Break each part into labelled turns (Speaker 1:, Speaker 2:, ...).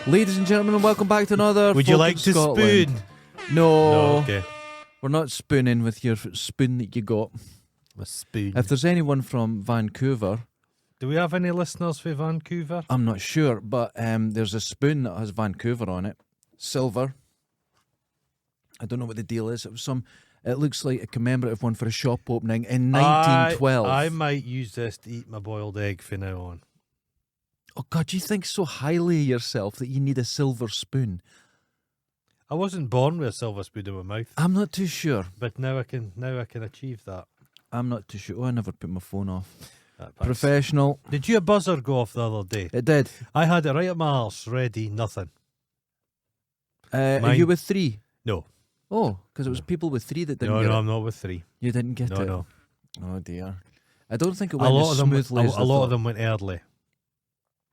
Speaker 1: Ladies and gentlemen, welcome back to another
Speaker 2: Would you
Speaker 1: Folk
Speaker 2: like
Speaker 1: of
Speaker 2: to
Speaker 1: Scotland.
Speaker 2: spoon?
Speaker 1: No,
Speaker 2: Okay.
Speaker 1: we're not spooning with your spoon that you got.
Speaker 2: A spoon.
Speaker 1: If there's anyone from Vancouver,
Speaker 2: Do we have any listeners for Vancouver?
Speaker 1: I'm not sure, but there's a spoon that has Vancouver on it, silver. I don't know what the deal is. It was some. It looks like a commemorative one for a shop opening in 1912.
Speaker 2: I might use this to eat my boiled egg from now on.
Speaker 1: Oh God, you think so highly of yourself that you need a silver spoon?
Speaker 2: I wasn't born with a silver spoon in my mouth,
Speaker 1: I'm not too sure.
Speaker 2: but now I can achieve that.
Speaker 1: I'm not too sure. Oh, I never put my phone off.
Speaker 2: That pass.
Speaker 1: Professional.
Speaker 2: Did your buzzer go off the other day?
Speaker 1: It did.
Speaker 2: I had it right at my arse, ready, nothing.
Speaker 1: Are
Speaker 2: Mine-
Speaker 1: you with 3?
Speaker 2: No.
Speaker 1: Oh, because it was people with 3 that didn't
Speaker 2: No,
Speaker 1: get
Speaker 2: no,
Speaker 1: it.
Speaker 2: I'm not with 3.
Speaker 1: You didn't get
Speaker 2: No,
Speaker 1: it.
Speaker 2: no.
Speaker 1: Oh dear. I don't think it
Speaker 2: A
Speaker 1: went
Speaker 2: lot
Speaker 1: as
Speaker 2: of them,
Speaker 1: smoothly as
Speaker 2: a
Speaker 1: I
Speaker 2: lot
Speaker 1: thought.
Speaker 2: of them went early.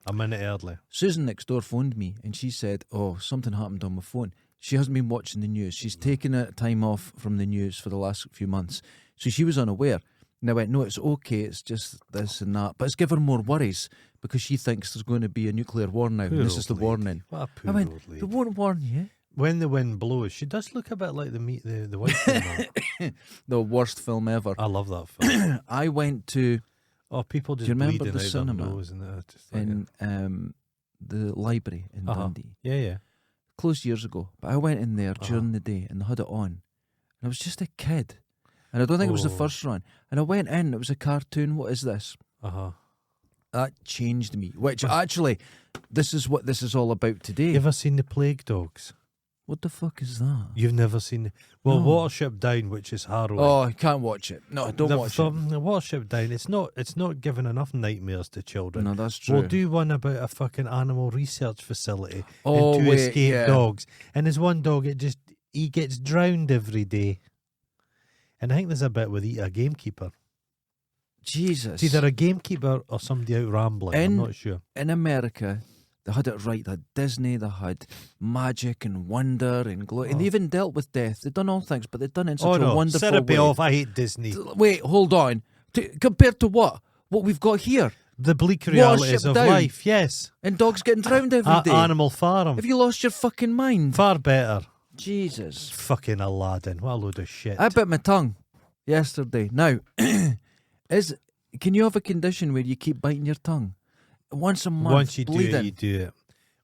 Speaker 2: A minute early.
Speaker 1: Susan next door phoned me and she said, "Oh, something happened on my phone." She hasn't been watching the news. She's taken a time off from the news for the last few months, so she was unaware. And I went, "No, it's okay. It's just this and that, but it's given her more worries because she thinks there's going to be a nuclear war now.
Speaker 2: Poor
Speaker 1: And this is the
Speaker 2: old lady.
Speaker 1: warning."
Speaker 2: What a poor
Speaker 1: I went,
Speaker 2: old
Speaker 1: "They
Speaker 2: lady.
Speaker 1: won't warn you."
Speaker 2: When the wind blows, she does look a bit like the white woman.
Speaker 1: The worst film ever.
Speaker 2: I love that film.
Speaker 1: I went to
Speaker 2: Oh, people just
Speaker 1: you remember
Speaker 2: bleeding
Speaker 1: the
Speaker 2: out
Speaker 1: cinema
Speaker 2: their nose and that. Just like
Speaker 1: in the library in
Speaker 2: Uh-huh.
Speaker 1: Dundee.
Speaker 2: yeah.
Speaker 1: Closed years ago, but I went in there during the day and they had it on, and I was just a kid, and I don't think it was the
Speaker 2: Oh.
Speaker 1: first run. And I went in, it was a cartoon. What is this?
Speaker 2: Uh-huh.
Speaker 1: That changed me. Which actually, this is what this is all about today.
Speaker 2: You ever seen The Plague Dogs?
Speaker 1: What the fuck is that?
Speaker 2: You've never seen Well,
Speaker 1: No.
Speaker 2: Watership Down, which is harrowing.
Speaker 1: Oh, I can't watch it. No, don't watch it.
Speaker 2: The Watership Down, it's not giving enough nightmares to children.
Speaker 1: No, that's true.
Speaker 2: We'll do one about a fucking animal research facility
Speaker 1: Oh,
Speaker 2: and 2
Speaker 1: wait,
Speaker 2: escaped
Speaker 1: yeah.
Speaker 2: dogs. And there's one dog, he gets drowned every day. And I think there's a bit with a gamekeeper.
Speaker 1: Jesus.
Speaker 2: It's either a gamekeeper or somebody out rambling. I'm not sure.
Speaker 1: In America, they had it right. They had Disney, they had magic and wonder and glory, and they even dealt with death. They'd done all things, but they'd done it in such a wonderful
Speaker 2: Syrupy
Speaker 1: way.
Speaker 2: off. I hate Disney.
Speaker 1: Wait, hold on. Compared to what? What we've got here?
Speaker 2: The bleak realities
Speaker 1: Watership
Speaker 2: of
Speaker 1: Down.
Speaker 2: life. Yes.
Speaker 1: And dogs getting drowned every day.
Speaker 2: Animal Farm.
Speaker 1: Have you lost your fucking mind?
Speaker 2: Far better.
Speaker 1: Jesus.
Speaker 2: Fucking Aladdin. What a load of shit.
Speaker 1: I bit my tongue yesterday. Now, can you have a condition where you keep biting your tongue? Once a month,
Speaker 2: Once you do
Speaker 1: bleeding.
Speaker 2: it, you do it.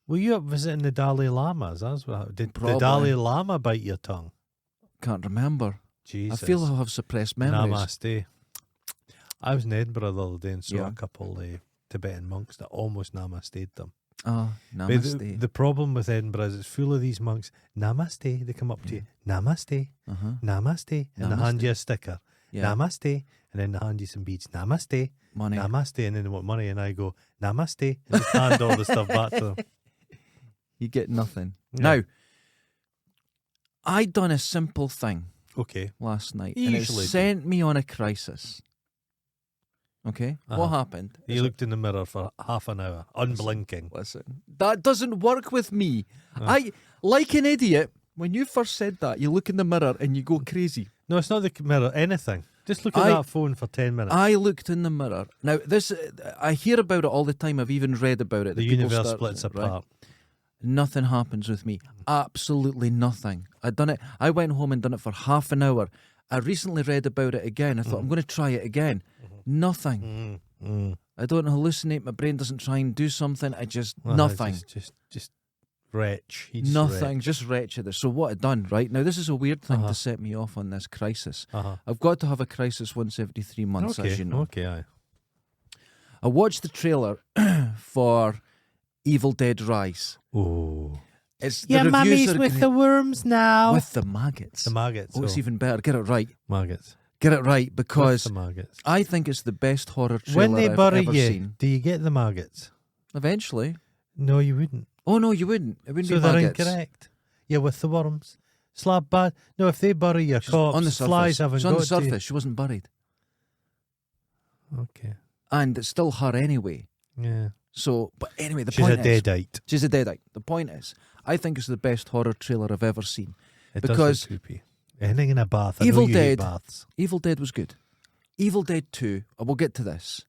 Speaker 2: Were you up visiting the Dalai Lamas? That's what happened. Did the
Speaker 1: Probably.
Speaker 2: Dalai Lama bite your tongue?
Speaker 1: Can't remember.
Speaker 2: Jesus.
Speaker 1: I feel I have suppressed memories.
Speaker 2: Namaste. I was in Edinburgh the other day and saw
Speaker 1: Yeah.
Speaker 2: a couple Tibetan monks that almost namasteed them.
Speaker 1: Oh,
Speaker 2: But
Speaker 1: namaste.
Speaker 2: the problem with Edinburgh is it's full of these monks. Namaste. They come up to you. Namaste.
Speaker 1: Uh-huh.
Speaker 2: Namaste. And they hand you a sticker.
Speaker 1: Yeah.
Speaker 2: Namaste. And then they hand you some beads. Namaste.
Speaker 1: Money.
Speaker 2: Namaste. And then they want money. And I go, Namaste. And just hand all the stuff back to them.
Speaker 1: You get nothing.
Speaker 2: Yeah.
Speaker 1: Now, I done a simple thing
Speaker 2: Okay.
Speaker 1: last night,
Speaker 2: You
Speaker 1: and it
Speaker 2: usually do.
Speaker 1: sent me on a crisis. Okay? What
Speaker 2: Uh-huh.
Speaker 1: happened?
Speaker 2: You looked in the mirror for half an hour, unblinking.
Speaker 1: Listen, that doesn't work with me.
Speaker 2: Oh.
Speaker 1: I, like an idiot, when you first said that, you look in the mirror and you go crazy.
Speaker 2: No, it's not the mirror. Anything. Just look at
Speaker 1: I-
Speaker 2: that phone for 10 minutes.
Speaker 1: I looked in the mirror. Now, this, I hear about it all the time. I've even read about it.
Speaker 2: the
Speaker 1: that people
Speaker 2: universe
Speaker 1: start-
Speaker 2: splits
Speaker 1: right?
Speaker 2: apart.
Speaker 1: Nothing happens with me. Absolutely nothing. I done it. I went home and done it for half an hour. I recently read about it again. I thought I'm going to try it again. Nothing. I don't hallucinate. My brain doesn't try and do something. I just
Speaker 2: Well,
Speaker 1: nothing.
Speaker 2: Just retch. You just
Speaker 1: Nothing.
Speaker 2: retch.
Speaker 1: Just wretched. So what I done right now? This is a weird thing
Speaker 2: Uh-huh.
Speaker 1: to set me off on this crisis.
Speaker 2: Uh-huh.
Speaker 1: I've got to have a crisis once every 3 months,
Speaker 2: Okay.
Speaker 1: as you know.
Speaker 2: Okay. Aye.
Speaker 1: I watched the trailer for Evil Dead Rise.
Speaker 2: Oh.
Speaker 1: It's the reviews are great.
Speaker 2: worms now.
Speaker 1: With the maggots.
Speaker 2: the maggots.
Speaker 1: Oh, it's
Speaker 2: oh,
Speaker 1: even better. Get it right.
Speaker 2: maggots.
Speaker 1: Get it right,
Speaker 2: With
Speaker 1: because
Speaker 2: the maggots.
Speaker 1: I think it's the best horror trailer
Speaker 2: When they
Speaker 1: I've
Speaker 2: bury
Speaker 1: ever
Speaker 2: you,
Speaker 1: seen.
Speaker 2: do you get the maggots?
Speaker 1: Eventually.
Speaker 2: No, you wouldn't.
Speaker 1: Oh no, you wouldn't. It wouldn't
Speaker 2: So
Speaker 1: be
Speaker 2: they're
Speaker 1: maggots.
Speaker 2: incorrect. Yeah, with the worms. Slab bad. No, if they bury your
Speaker 1: She's
Speaker 2: corpse,
Speaker 1: on the surface.
Speaker 2: flies haven't
Speaker 1: She's on
Speaker 2: got
Speaker 1: the
Speaker 2: to you.
Speaker 1: surface. She wasn't buried,
Speaker 2: Okay.
Speaker 1: and it's still her anyway.
Speaker 2: Yeah.
Speaker 1: So, but anyway, the
Speaker 2: She's
Speaker 1: point
Speaker 2: a
Speaker 1: is,
Speaker 2: deadite.
Speaker 1: she's a deadite. The point is, I think it's the best horror trailer I've ever seen.
Speaker 2: It
Speaker 1: Because-
Speaker 2: does look creepy. Anything in a bath. I
Speaker 1: Evil
Speaker 2: know you hate
Speaker 1: Dead.
Speaker 2: baths.
Speaker 1: Evil Dead was good. Evil Dead 2, we'll get to this.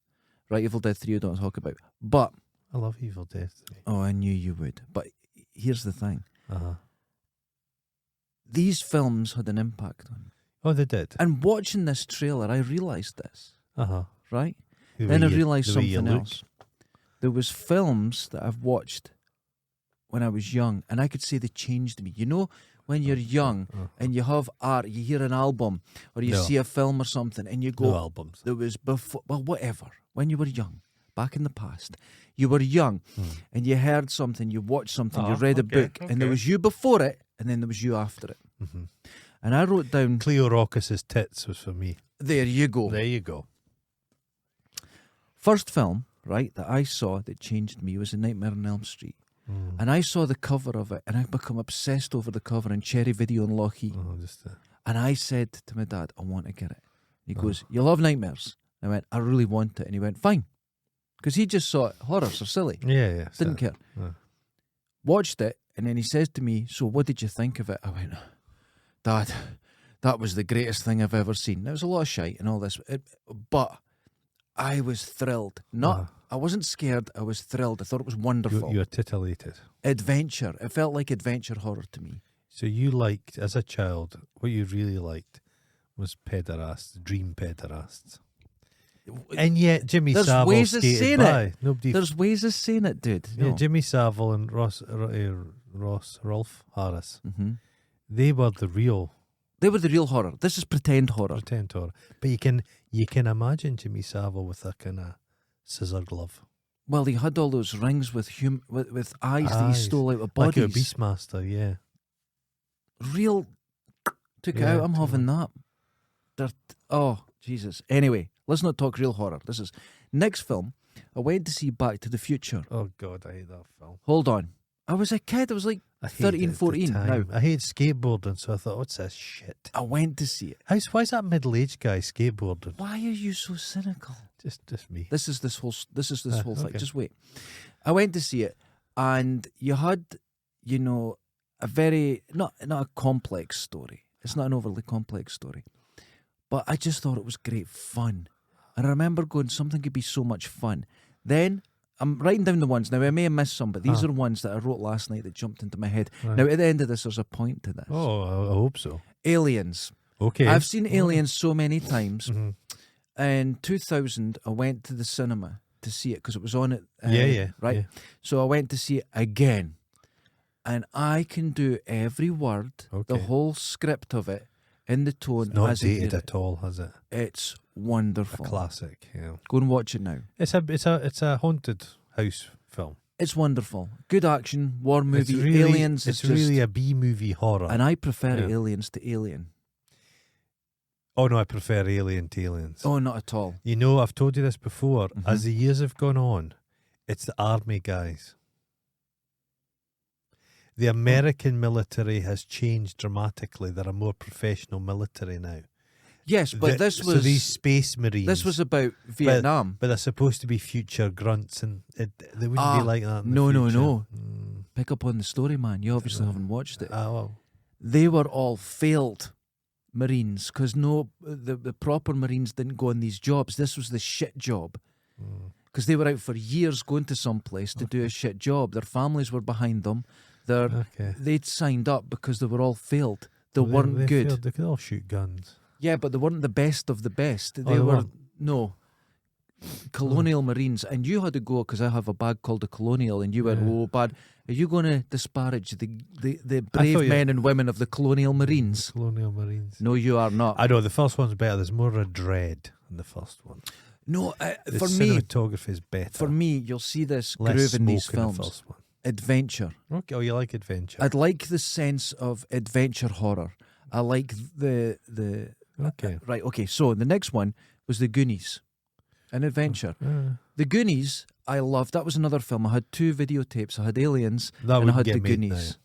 Speaker 1: Right, Evil Dead 3 I don't talk about. But,
Speaker 2: I love Evil Dead 3.
Speaker 1: oh, I knew you would. But here's the thing.
Speaker 2: Uh-huh.
Speaker 1: These films had an impact on me.
Speaker 2: Oh, they did.
Speaker 1: And watching this trailer, I realised this,
Speaker 2: Uh-huh.
Speaker 1: right?
Speaker 2: The
Speaker 1: Then
Speaker 2: way
Speaker 1: I
Speaker 2: you-
Speaker 1: realised
Speaker 2: the way you
Speaker 1: something
Speaker 2: look.
Speaker 1: else. There was films that I've watched when I was young, and I could say they changed me. You know, when you're young and you have art, you hear an album or you
Speaker 2: No.
Speaker 1: see a film or something, and you go,
Speaker 2: No albums.
Speaker 1: there was before, well, whatever. When you were young, back in the past, you were young and you heard something, you watched something, you read a book, and there was you before it, and then there was you after it.
Speaker 2: Mm-hmm.
Speaker 1: And I wrote down,
Speaker 2: Cleo Rockus's tits was for me.
Speaker 1: there you go.
Speaker 2: There you go.
Speaker 1: First film, right, that I saw that changed me was A Nightmare on Elm Street. And I saw the cover of it, and I've become obsessed over the cover in Cherry Video in Lochee.
Speaker 2: Oh, just
Speaker 1: And I said to my dad, I want to get it. He goes, you love nightmares? I went, I really want it. And he went, fine. Because he just saw it. Horrors are silly.
Speaker 2: yeah.
Speaker 1: Didn't care. Watched it, and then he says to me, so what did you think of it? I went, Dad, that was the greatest thing I've ever seen. There was a lot of shite and all this, but I was thrilled. I wasn't scared, I was thrilled. I thought it was wonderful.
Speaker 2: You were titillated.
Speaker 1: Adventure. It felt like adventure horror to me.
Speaker 2: So you liked, as a child, what you really liked was pederasts, dream pederasts. And yet Jimmy
Speaker 1: There's
Speaker 2: Savile
Speaker 1: ways of
Speaker 2: skated
Speaker 1: saying
Speaker 2: by.
Speaker 1: it.
Speaker 2: Nobody.
Speaker 1: There's ways of saying it, dude.
Speaker 2: Yeah,
Speaker 1: No.
Speaker 2: Jimmy Savile and Rolf Harris.
Speaker 1: Mm-hmm.
Speaker 2: They were the real
Speaker 1: They were the real horror. This is pretend horror.
Speaker 2: pretend horror. But you can imagine Jimmy Savile with a kind of scissor glove,
Speaker 1: Well, he had all those rings with with eyes that he
Speaker 2: Eyes.
Speaker 1: stole out of
Speaker 2: like a
Speaker 1: bodies.
Speaker 2: Beastmaster. Yeah.
Speaker 1: Real took it
Speaker 2: Yeah,
Speaker 1: out. I'm
Speaker 2: took
Speaker 1: having that. Oh, Jesus. Anyway, let's not talk real horror. This is next film. I went to see Back to the Future.
Speaker 2: Oh God, I hate that film.
Speaker 1: Hold on. I was a kid. I was like
Speaker 2: I hated
Speaker 1: 13,
Speaker 2: it at the
Speaker 1: 14.
Speaker 2: time.
Speaker 1: Now,
Speaker 2: I hate skateboarding, so I thought, what's this shit?
Speaker 1: I went to see it.
Speaker 2: Why's that middle-aged guy skateboarding?
Speaker 1: Why are you so cynical?
Speaker 2: Just me.
Speaker 1: This is this whole thing.
Speaker 2: okay.
Speaker 1: Just wait. I went to see it, and you had, a very not a complex story. It's not an overly complex story, but I just thought it was great fun. And I remember going, something could be so much fun. Then I'm writing down the ones. Now I may have missed some, but these are ones that I wrote last night that jumped into my head.
Speaker 2: Right.
Speaker 1: Now at the end of this, there's a point to this.
Speaker 2: Oh, I hope so.
Speaker 1: Aliens.
Speaker 2: Okay.
Speaker 1: I've seen Aliens so many times.
Speaker 2: Mhm.
Speaker 1: In 2000, I went to the cinema to see it because it was on it.
Speaker 2: Yeah.
Speaker 1: Right.
Speaker 2: yeah.
Speaker 1: So I went to see it again, and I can do every word, the
Speaker 2: Okay.
Speaker 1: whole script of it, in the tone
Speaker 2: It's not
Speaker 1: as I hear
Speaker 2: dated
Speaker 1: it.
Speaker 2: at all, has it?
Speaker 1: It's
Speaker 2: A
Speaker 1: wonderful.
Speaker 2: classic. Yeah.
Speaker 1: Go and watch it now.
Speaker 2: It's a haunted house film.
Speaker 1: It's wonderful. Good action, war movie.
Speaker 2: It's really,
Speaker 1: Aliens.
Speaker 2: It's
Speaker 1: is just,
Speaker 2: really a B movie horror.
Speaker 1: and I prefer
Speaker 2: Yeah.
Speaker 1: Aliens to Alien.
Speaker 2: Oh no, I prefer Alien to Aliens.
Speaker 1: Oh, not at all.
Speaker 2: You know, I've told you this before.
Speaker 1: Mhm.
Speaker 2: As the years have gone on, it's the army guys. The American military has changed dramatically. They're a more professional military now.
Speaker 1: Yes, but this
Speaker 2: so
Speaker 1: was
Speaker 2: these space marines.
Speaker 1: this was about Vietnam.
Speaker 2: but they're supposed to be future grunts, and they wouldn't
Speaker 1: Ah,
Speaker 2: be like that. In the
Speaker 1: no,
Speaker 2: future.
Speaker 1: no.
Speaker 2: Mm.
Speaker 1: Pick up on the story, man. You obviously haven't watched it.
Speaker 2: Well,
Speaker 1: They were all failed Marines because the proper Marines didn't go on these jobs. This was the shit job because they were out for years going to some place to do a shit job. Their families were behind them.
Speaker 2: okay.
Speaker 1: They'd signed up because they were all failed. They weren't good.
Speaker 2: They could all shoot guns.
Speaker 1: Yeah, but they weren't the best of the best. They
Speaker 2: they
Speaker 1: were
Speaker 2: weren't?
Speaker 1: no colonial Marines, and you had to go because I have a bag called the Colonial, and you went,
Speaker 2: Yeah.
Speaker 1: "Oh, bad! Are you going to disparage the
Speaker 2: thought
Speaker 1: brave
Speaker 2: you-
Speaker 1: men and women of the Colonial Marines?"
Speaker 2: Colonial Marines.
Speaker 1: No, you are not.
Speaker 2: I know the first one's better. There's more of dread in the first one.
Speaker 1: No,
Speaker 2: The
Speaker 1: for me,
Speaker 2: cinematography is better.
Speaker 1: for me, you'll see this
Speaker 2: less
Speaker 1: groove in these
Speaker 2: smoke in the
Speaker 1: films.
Speaker 2: first one.
Speaker 1: Adventure.
Speaker 2: Okay, oh, you like adventure?
Speaker 1: I'd like the sense of adventure horror. I like the
Speaker 2: okay.
Speaker 1: right. Okay, so the next one was The Goonies, an adventure. The Goonies, I loved. That was another film. I had 2 videotapes. I had Aliens
Speaker 2: That
Speaker 1: and
Speaker 2: would
Speaker 1: I had
Speaker 2: get
Speaker 1: The
Speaker 2: made
Speaker 1: Goonies.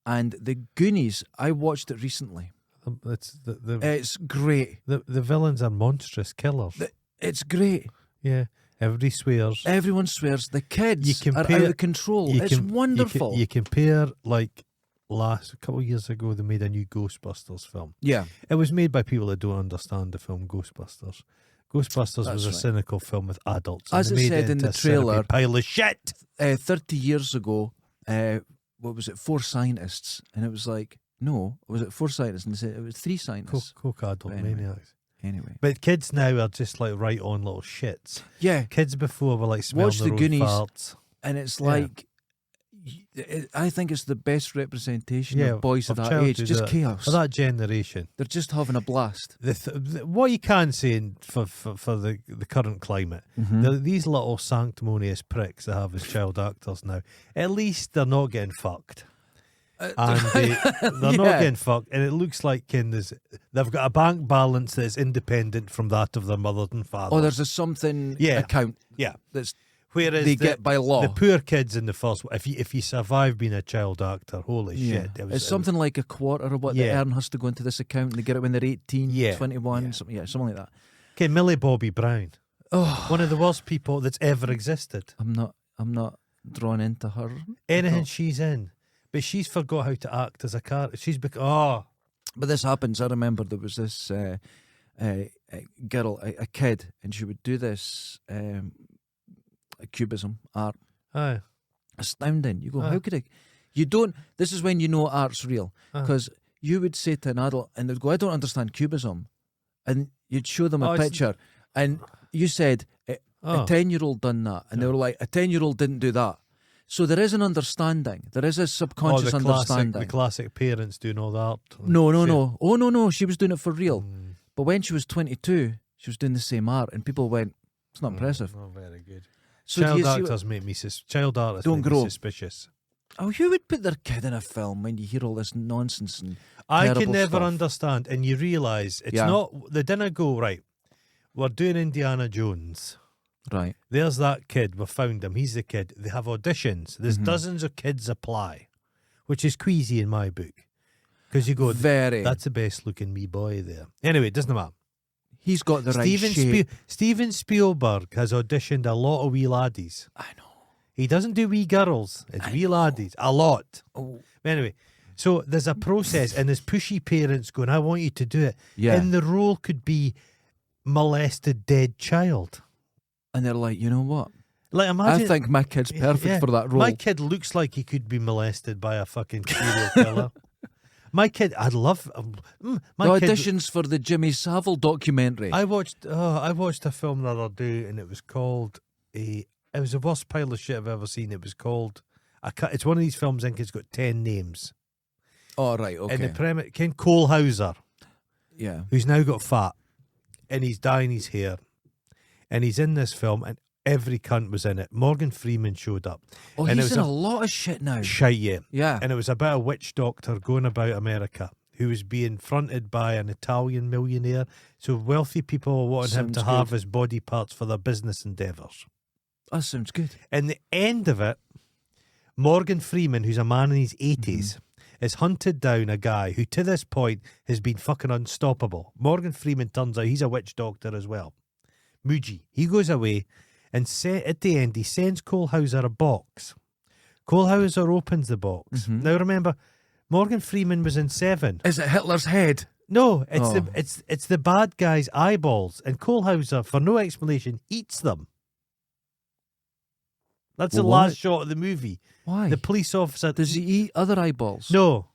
Speaker 1: And The Goonies, I watched it recently.
Speaker 2: now. It's the
Speaker 1: It's great.
Speaker 2: the villains are monstrous killers.
Speaker 1: It's great.
Speaker 2: Yeah, everybody swears.
Speaker 1: Everyone swears. The kids
Speaker 2: You
Speaker 1: are
Speaker 2: compare-
Speaker 1: out of control. It's wonderful.
Speaker 2: You compare like a couple of years ago they made a new Ghostbusters film.
Speaker 1: Yeah.
Speaker 2: It was made by people that don't understand the film Ghostbusters. Ghostbusters
Speaker 1: That's
Speaker 2: was a
Speaker 1: right.
Speaker 2: cynical film with adults. And
Speaker 1: As
Speaker 2: they
Speaker 1: it
Speaker 2: made
Speaker 1: said in
Speaker 2: into
Speaker 1: the
Speaker 2: a syrupy
Speaker 1: trailer,
Speaker 2: pile of shit.
Speaker 1: 30 years ago, what was it, 4 scientists, and it was like, no, was it 4 scientists? And they said it was 3 scientists.
Speaker 2: Coke adult
Speaker 1: Anyway.
Speaker 2: maniacs.
Speaker 1: Anyway,
Speaker 2: But kids now are just like right on little shits.
Speaker 1: yeah,
Speaker 2: Kids before were like smelling
Speaker 1: Watch
Speaker 2: their
Speaker 1: the
Speaker 2: own
Speaker 1: Goonies.
Speaker 2: farts.
Speaker 1: and it's
Speaker 2: Yeah.
Speaker 1: like, I think it's the best representation
Speaker 2: Yeah,
Speaker 1: of boys of
Speaker 2: of
Speaker 1: that age.
Speaker 2: childhood,
Speaker 1: Just
Speaker 2: that-
Speaker 1: chaos.
Speaker 2: For that generation.
Speaker 1: They're just having a blast.
Speaker 2: What you can say for the current climate, these little sanctimonious pricks that have as child actors now, at least they're not getting fucked. And they're not
Speaker 1: Yeah.
Speaker 2: getting fucked, and it looks like they've got a bank balance that's independent from that of their mother and father.
Speaker 1: Oh, there's a something
Speaker 2: Yeah.
Speaker 1: account
Speaker 2: yeah.
Speaker 1: that's
Speaker 2: Whereas
Speaker 1: they get by law.
Speaker 2: the poor kids in the first, if you survive being a child actor, holy shit!
Speaker 1: It's something like a quarter of what
Speaker 2: Yeah.
Speaker 1: they earn has to go into this account, and they get it when they're 18,
Speaker 2: Yeah.
Speaker 1: 21,
Speaker 2: Yeah.
Speaker 1: something like that.
Speaker 2: Okay, Millie Bobby Brown,
Speaker 1: Oh,
Speaker 2: one of the worst people that's ever existed.
Speaker 1: I'm not drawn into her.
Speaker 2: Anything
Speaker 1: all.
Speaker 2: she's in, but she's forgot how to act as a character. She's
Speaker 1: But this happens. I remember there was this girl, a kid, and she would do this cubism art.
Speaker 2: aye,
Speaker 1: Astounding. You go,
Speaker 2: Aye.
Speaker 1: how could it? You don't. This is when you know art's real,
Speaker 2: Aye.
Speaker 1: because you would say to an adult, and they'd go, "I don't understand cubism," and you'd show them
Speaker 2: Oh,
Speaker 1: a
Speaker 2: it's-
Speaker 1: picture, and you said a
Speaker 2: Oh.
Speaker 1: 10-year-old done that, and they were like, "A 10-year-old didn't do that." So there is an understanding. There is a subconscious
Speaker 2: the
Speaker 1: understanding.
Speaker 2: classic parents doing all that.
Speaker 1: No.
Speaker 2: Shit.
Speaker 1: Oh, no. She was doing it for real.
Speaker 2: Mm,
Speaker 1: But when she was 22, she was doing the same art, and people went, "It's not impressive."
Speaker 2: Not very good.
Speaker 1: So do
Speaker 2: Child
Speaker 1: you see
Speaker 2: actors make me child artists
Speaker 1: Don't
Speaker 2: make me
Speaker 1: grow.
Speaker 2: suspicious.
Speaker 1: oh, who would put their kid in a film when you hear all this nonsense? And
Speaker 2: I
Speaker 1: terrible
Speaker 2: can never
Speaker 1: stuff.
Speaker 2: understand, and you realise it's
Speaker 1: Yeah.
Speaker 2: not. They didn't go right. We're doing Indiana Jones.
Speaker 1: right,
Speaker 2: There's that kid. We found him. He's the kid. They have auditions. There's
Speaker 1: Mhm.
Speaker 2: dozens of kids apply, which is queasy in my book, because you go,
Speaker 1: very.
Speaker 2: that's the best looking me boy there. Anyway, it doesn't matter.
Speaker 1: He's got the right shape.
Speaker 2: Steven Spielberg has auditioned a lot of wee laddies.
Speaker 1: I know.
Speaker 2: He doesn't do wee girls. It's
Speaker 1: I
Speaker 2: wee
Speaker 1: know.
Speaker 2: laddies. A lot.
Speaker 1: Oh,
Speaker 2: Anyway, so there's a process, and there's pushy parents going, I want you to do it.
Speaker 1: yeah.
Speaker 2: And the role could be molested dead child.
Speaker 1: And they're like, you know what?
Speaker 2: Like, imagine.
Speaker 1: I think my kid's perfect
Speaker 2: Yeah,
Speaker 1: for that role.
Speaker 2: My kid looks like he could be molested by a fucking serial killer. My kid, I'd love. My
Speaker 1: the
Speaker 2: kid.
Speaker 1: auditions for the Jimmy Savile documentary.
Speaker 2: I watched a film the other day, and it was called It was the worst pile of shit I've ever seen. It was called. It's one of these films. I think it's got 10 names.
Speaker 1: oh, right, okay.
Speaker 2: And the premise, Ken Colehauser,
Speaker 1: yeah.
Speaker 2: who's now got fat, and he's dyeing his hair, and he's in this film, and every cunt was in it. Morgan Freeman showed up.
Speaker 1: Oh,
Speaker 2: and it
Speaker 1: he's
Speaker 2: was
Speaker 1: in
Speaker 2: a-
Speaker 1: a lot of shit now.
Speaker 2: Shite, yeah.
Speaker 1: Yeah.
Speaker 2: And it was about a witch doctor going about America who was being fronted by an Italian millionaire. So wealthy people were wanting him
Speaker 1: Sounds
Speaker 2: to
Speaker 1: good.
Speaker 2: harvest body parts for their business endeavours.
Speaker 1: That sounds good.
Speaker 2: In the end of it, Morgan Freeman, who's a man in his 80s, is hunted down a guy who to this point has been fucking unstoppable. Morgan Freeman turns out he's a witch doctor as well. Muji. He goes away and at the end he sends Colehauser a box. Colehauser opens the box.
Speaker 1: Mhm.
Speaker 2: Now remember, Morgan Freeman was in Seven.
Speaker 1: Is it Hitler's head?
Speaker 2: No, it's
Speaker 1: Oh.
Speaker 2: it's the bad guy's eyeballs, and Colehauser, for no explanation, eats them. That's the
Speaker 1: What?
Speaker 2: last shot of the movie.
Speaker 1: Why?
Speaker 2: The police officer.
Speaker 1: Does he eat other eyeballs?
Speaker 2: No.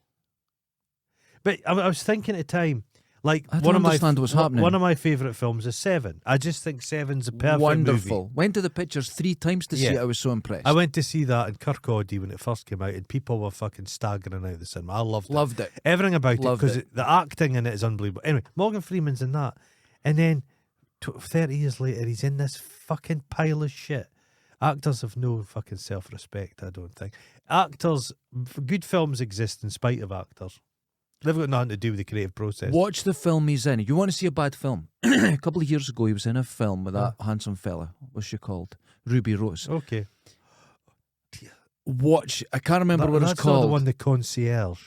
Speaker 2: But I was thinking at the time, like
Speaker 1: I don't
Speaker 2: one of my
Speaker 1: understand what's happening.
Speaker 2: One of my favourite films is Seven. I just think Seven's a perfect
Speaker 1: Wonderful.
Speaker 2: movie.
Speaker 1: Went to the pictures 3 times to see
Speaker 2: Yeah.
Speaker 1: it. I was so impressed.
Speaker 2: I went to see that in Kirkcaldy when it first came out, and people were fucking staggering out the cinema. I loved it.
Speaker 1: Loved it.
Speaker 2: Everything about
Speaker 1: Loved
Speaker 2: it, because
Speaker 1: it.
Speaker 2: the acting in it is unbelievable. Anyway, Morgan Freeman's in that. And then 30 years later, he's in this fucking pile of shit. Actors have no fucking self-respect, I don't think. Good films exist in spite of actors. They've got nothing to do with the creative process.
Speaker 1: Watch the film he's in. You want to see a bad film? A couple of years ago, he was in a film with that handsome fella. What's she called? Ruby Rose.
Speaker 2: Okay.
Speaker 1: Watch. I can't remember what
Speaker 2: that's
Speaker 1: it's
Speaker 2: not
Speaker 1: called.
Speaker 2: the one, The Concierge.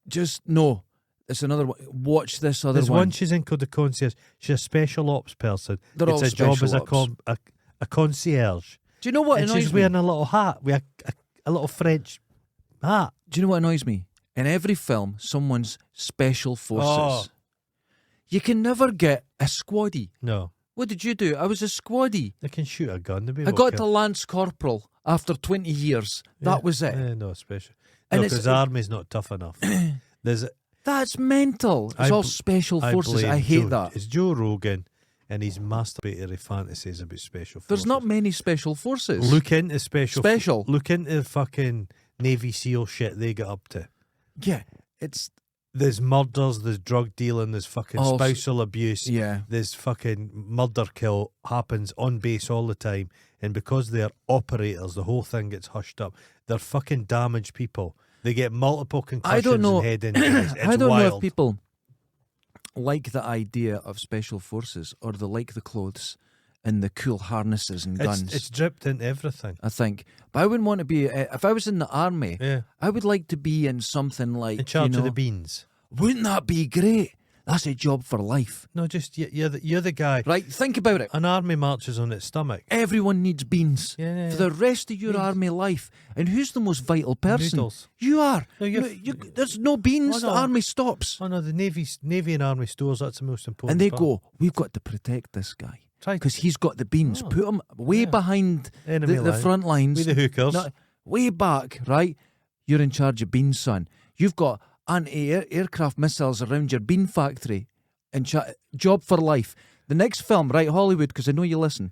Speaker 1: Just no. It's another one. Watch this other
Speaker 2: There's one
Speaker 1: one.
Speaker 2: she's in called The Concierge. She's a special ops person.
Speaker 1: They're
Speaker 2: it's
Speaker 1: all
Speaker 2: a job as
Speaker 1: special ops.
Speaker 2: a concierge.
Speaker 1: Do you know what
Speaker 2: And
Speaker 1: annoys
Speaker 2: she's
Speaker 1: me?
Speaker 2: wearing a little hat with a little French hat.
Speaker 1: Do you know what annoys me? In every film, someone's special forces.
Speaker 2: Oh.
Speaker 1: You can never get a squaddy.
Speaker 2: No.
Speaker 1: What did you do? I was a squaddy.
Speaker 2: They can shoot a gun.
Speaker 1: I got to Lance Corporal after 20 years. That was it.
Speaker 2: No, special.
Speaker 1: And
Speaker 2: because the army's not tough enough. There's
Speaker 1: that's mental. It's all special forces. I hate that.
Speaker 2: It's Joe Rogan and his masturbatory fantasies about special forces.
Speaker 1: There's not many special forces.
Speaker 2: Look into
Speaker 1: Special.
Speaker 2: Look into the fucking Navy SEAL shit they get up to.
Speaker 1: Yeah, it's
Speaker 2: There's murders, there's drug dealing, there's fucking
Speaker 1: Oh,
Speaker 2: spousal abuse.
Speaker 1: yeah.
Speaker 2: There's fucking murder kill happens on base all the time. And because they're operators, the whole thing gets hushed up. They're fucking damaged people. They get multiple concussions
Speaker 1: I don't know.
Speaker 2: and head injuries. It's
Speaker 1: I don't
Speaker 2: wild.
Speaker 1: know if people like the idea of special forces or they like the clothes and the cool harnesses and guns.
Speaker 2: It's dripped into everything.
Speaker 1: I think, but I wouldn't want to be. If I was in the army,
Speaker 2: Yeah.
Speaker 1: I would like to be in something like
Speaker 2: In charge
Speaker 1: you know,
Speaker 2: of the beans.
Speaker 1: Wouldn't that be great? That's a job for life,
Speaker 2: No, just you're the guy.
Speaker 1: right? Think about it.
Speaker 2: An army marches on its stomach.
Speaker 1: Everyone needs beans
Speaker 2: Yeah.
Speaker 1: for the rest of your
Speaker 2: Beans.
Speaker 1: army life. And who's the most vital person?
Speaker 2: Noodles.
Speaker 1: You are.
Speaker 2: No, you're-
Speaker 1: There's no beans.
Speaker 2: Oh,
Speaker 1: The
Speaker 2: no.
Speaker 1: army stops.
Speaker 2: Oh no, the Navy and Army stores, that's the most important
Speaker 1: And they
Speaker 2: part.
Speaker 1: go, we've got to protect this guy
Speaker 2: Try
Speaker 1: because he's got the beans.
Speaker 2: Oh,
Speaker 1: Put him way
Speaker 2: yeah.
Speaker 1: behind
Speaker 2: Enemy
Speaker 1: the
Speaker 2: line.
Speaker 1: front lines.
Speaker 2: With the hookers.
Speaker 1: No, way back, right? You're in charge of beans, son. You've got anti-aircraft missiles around your bean factory. And job for life. The next film, right, Hollywood, because I know you listen.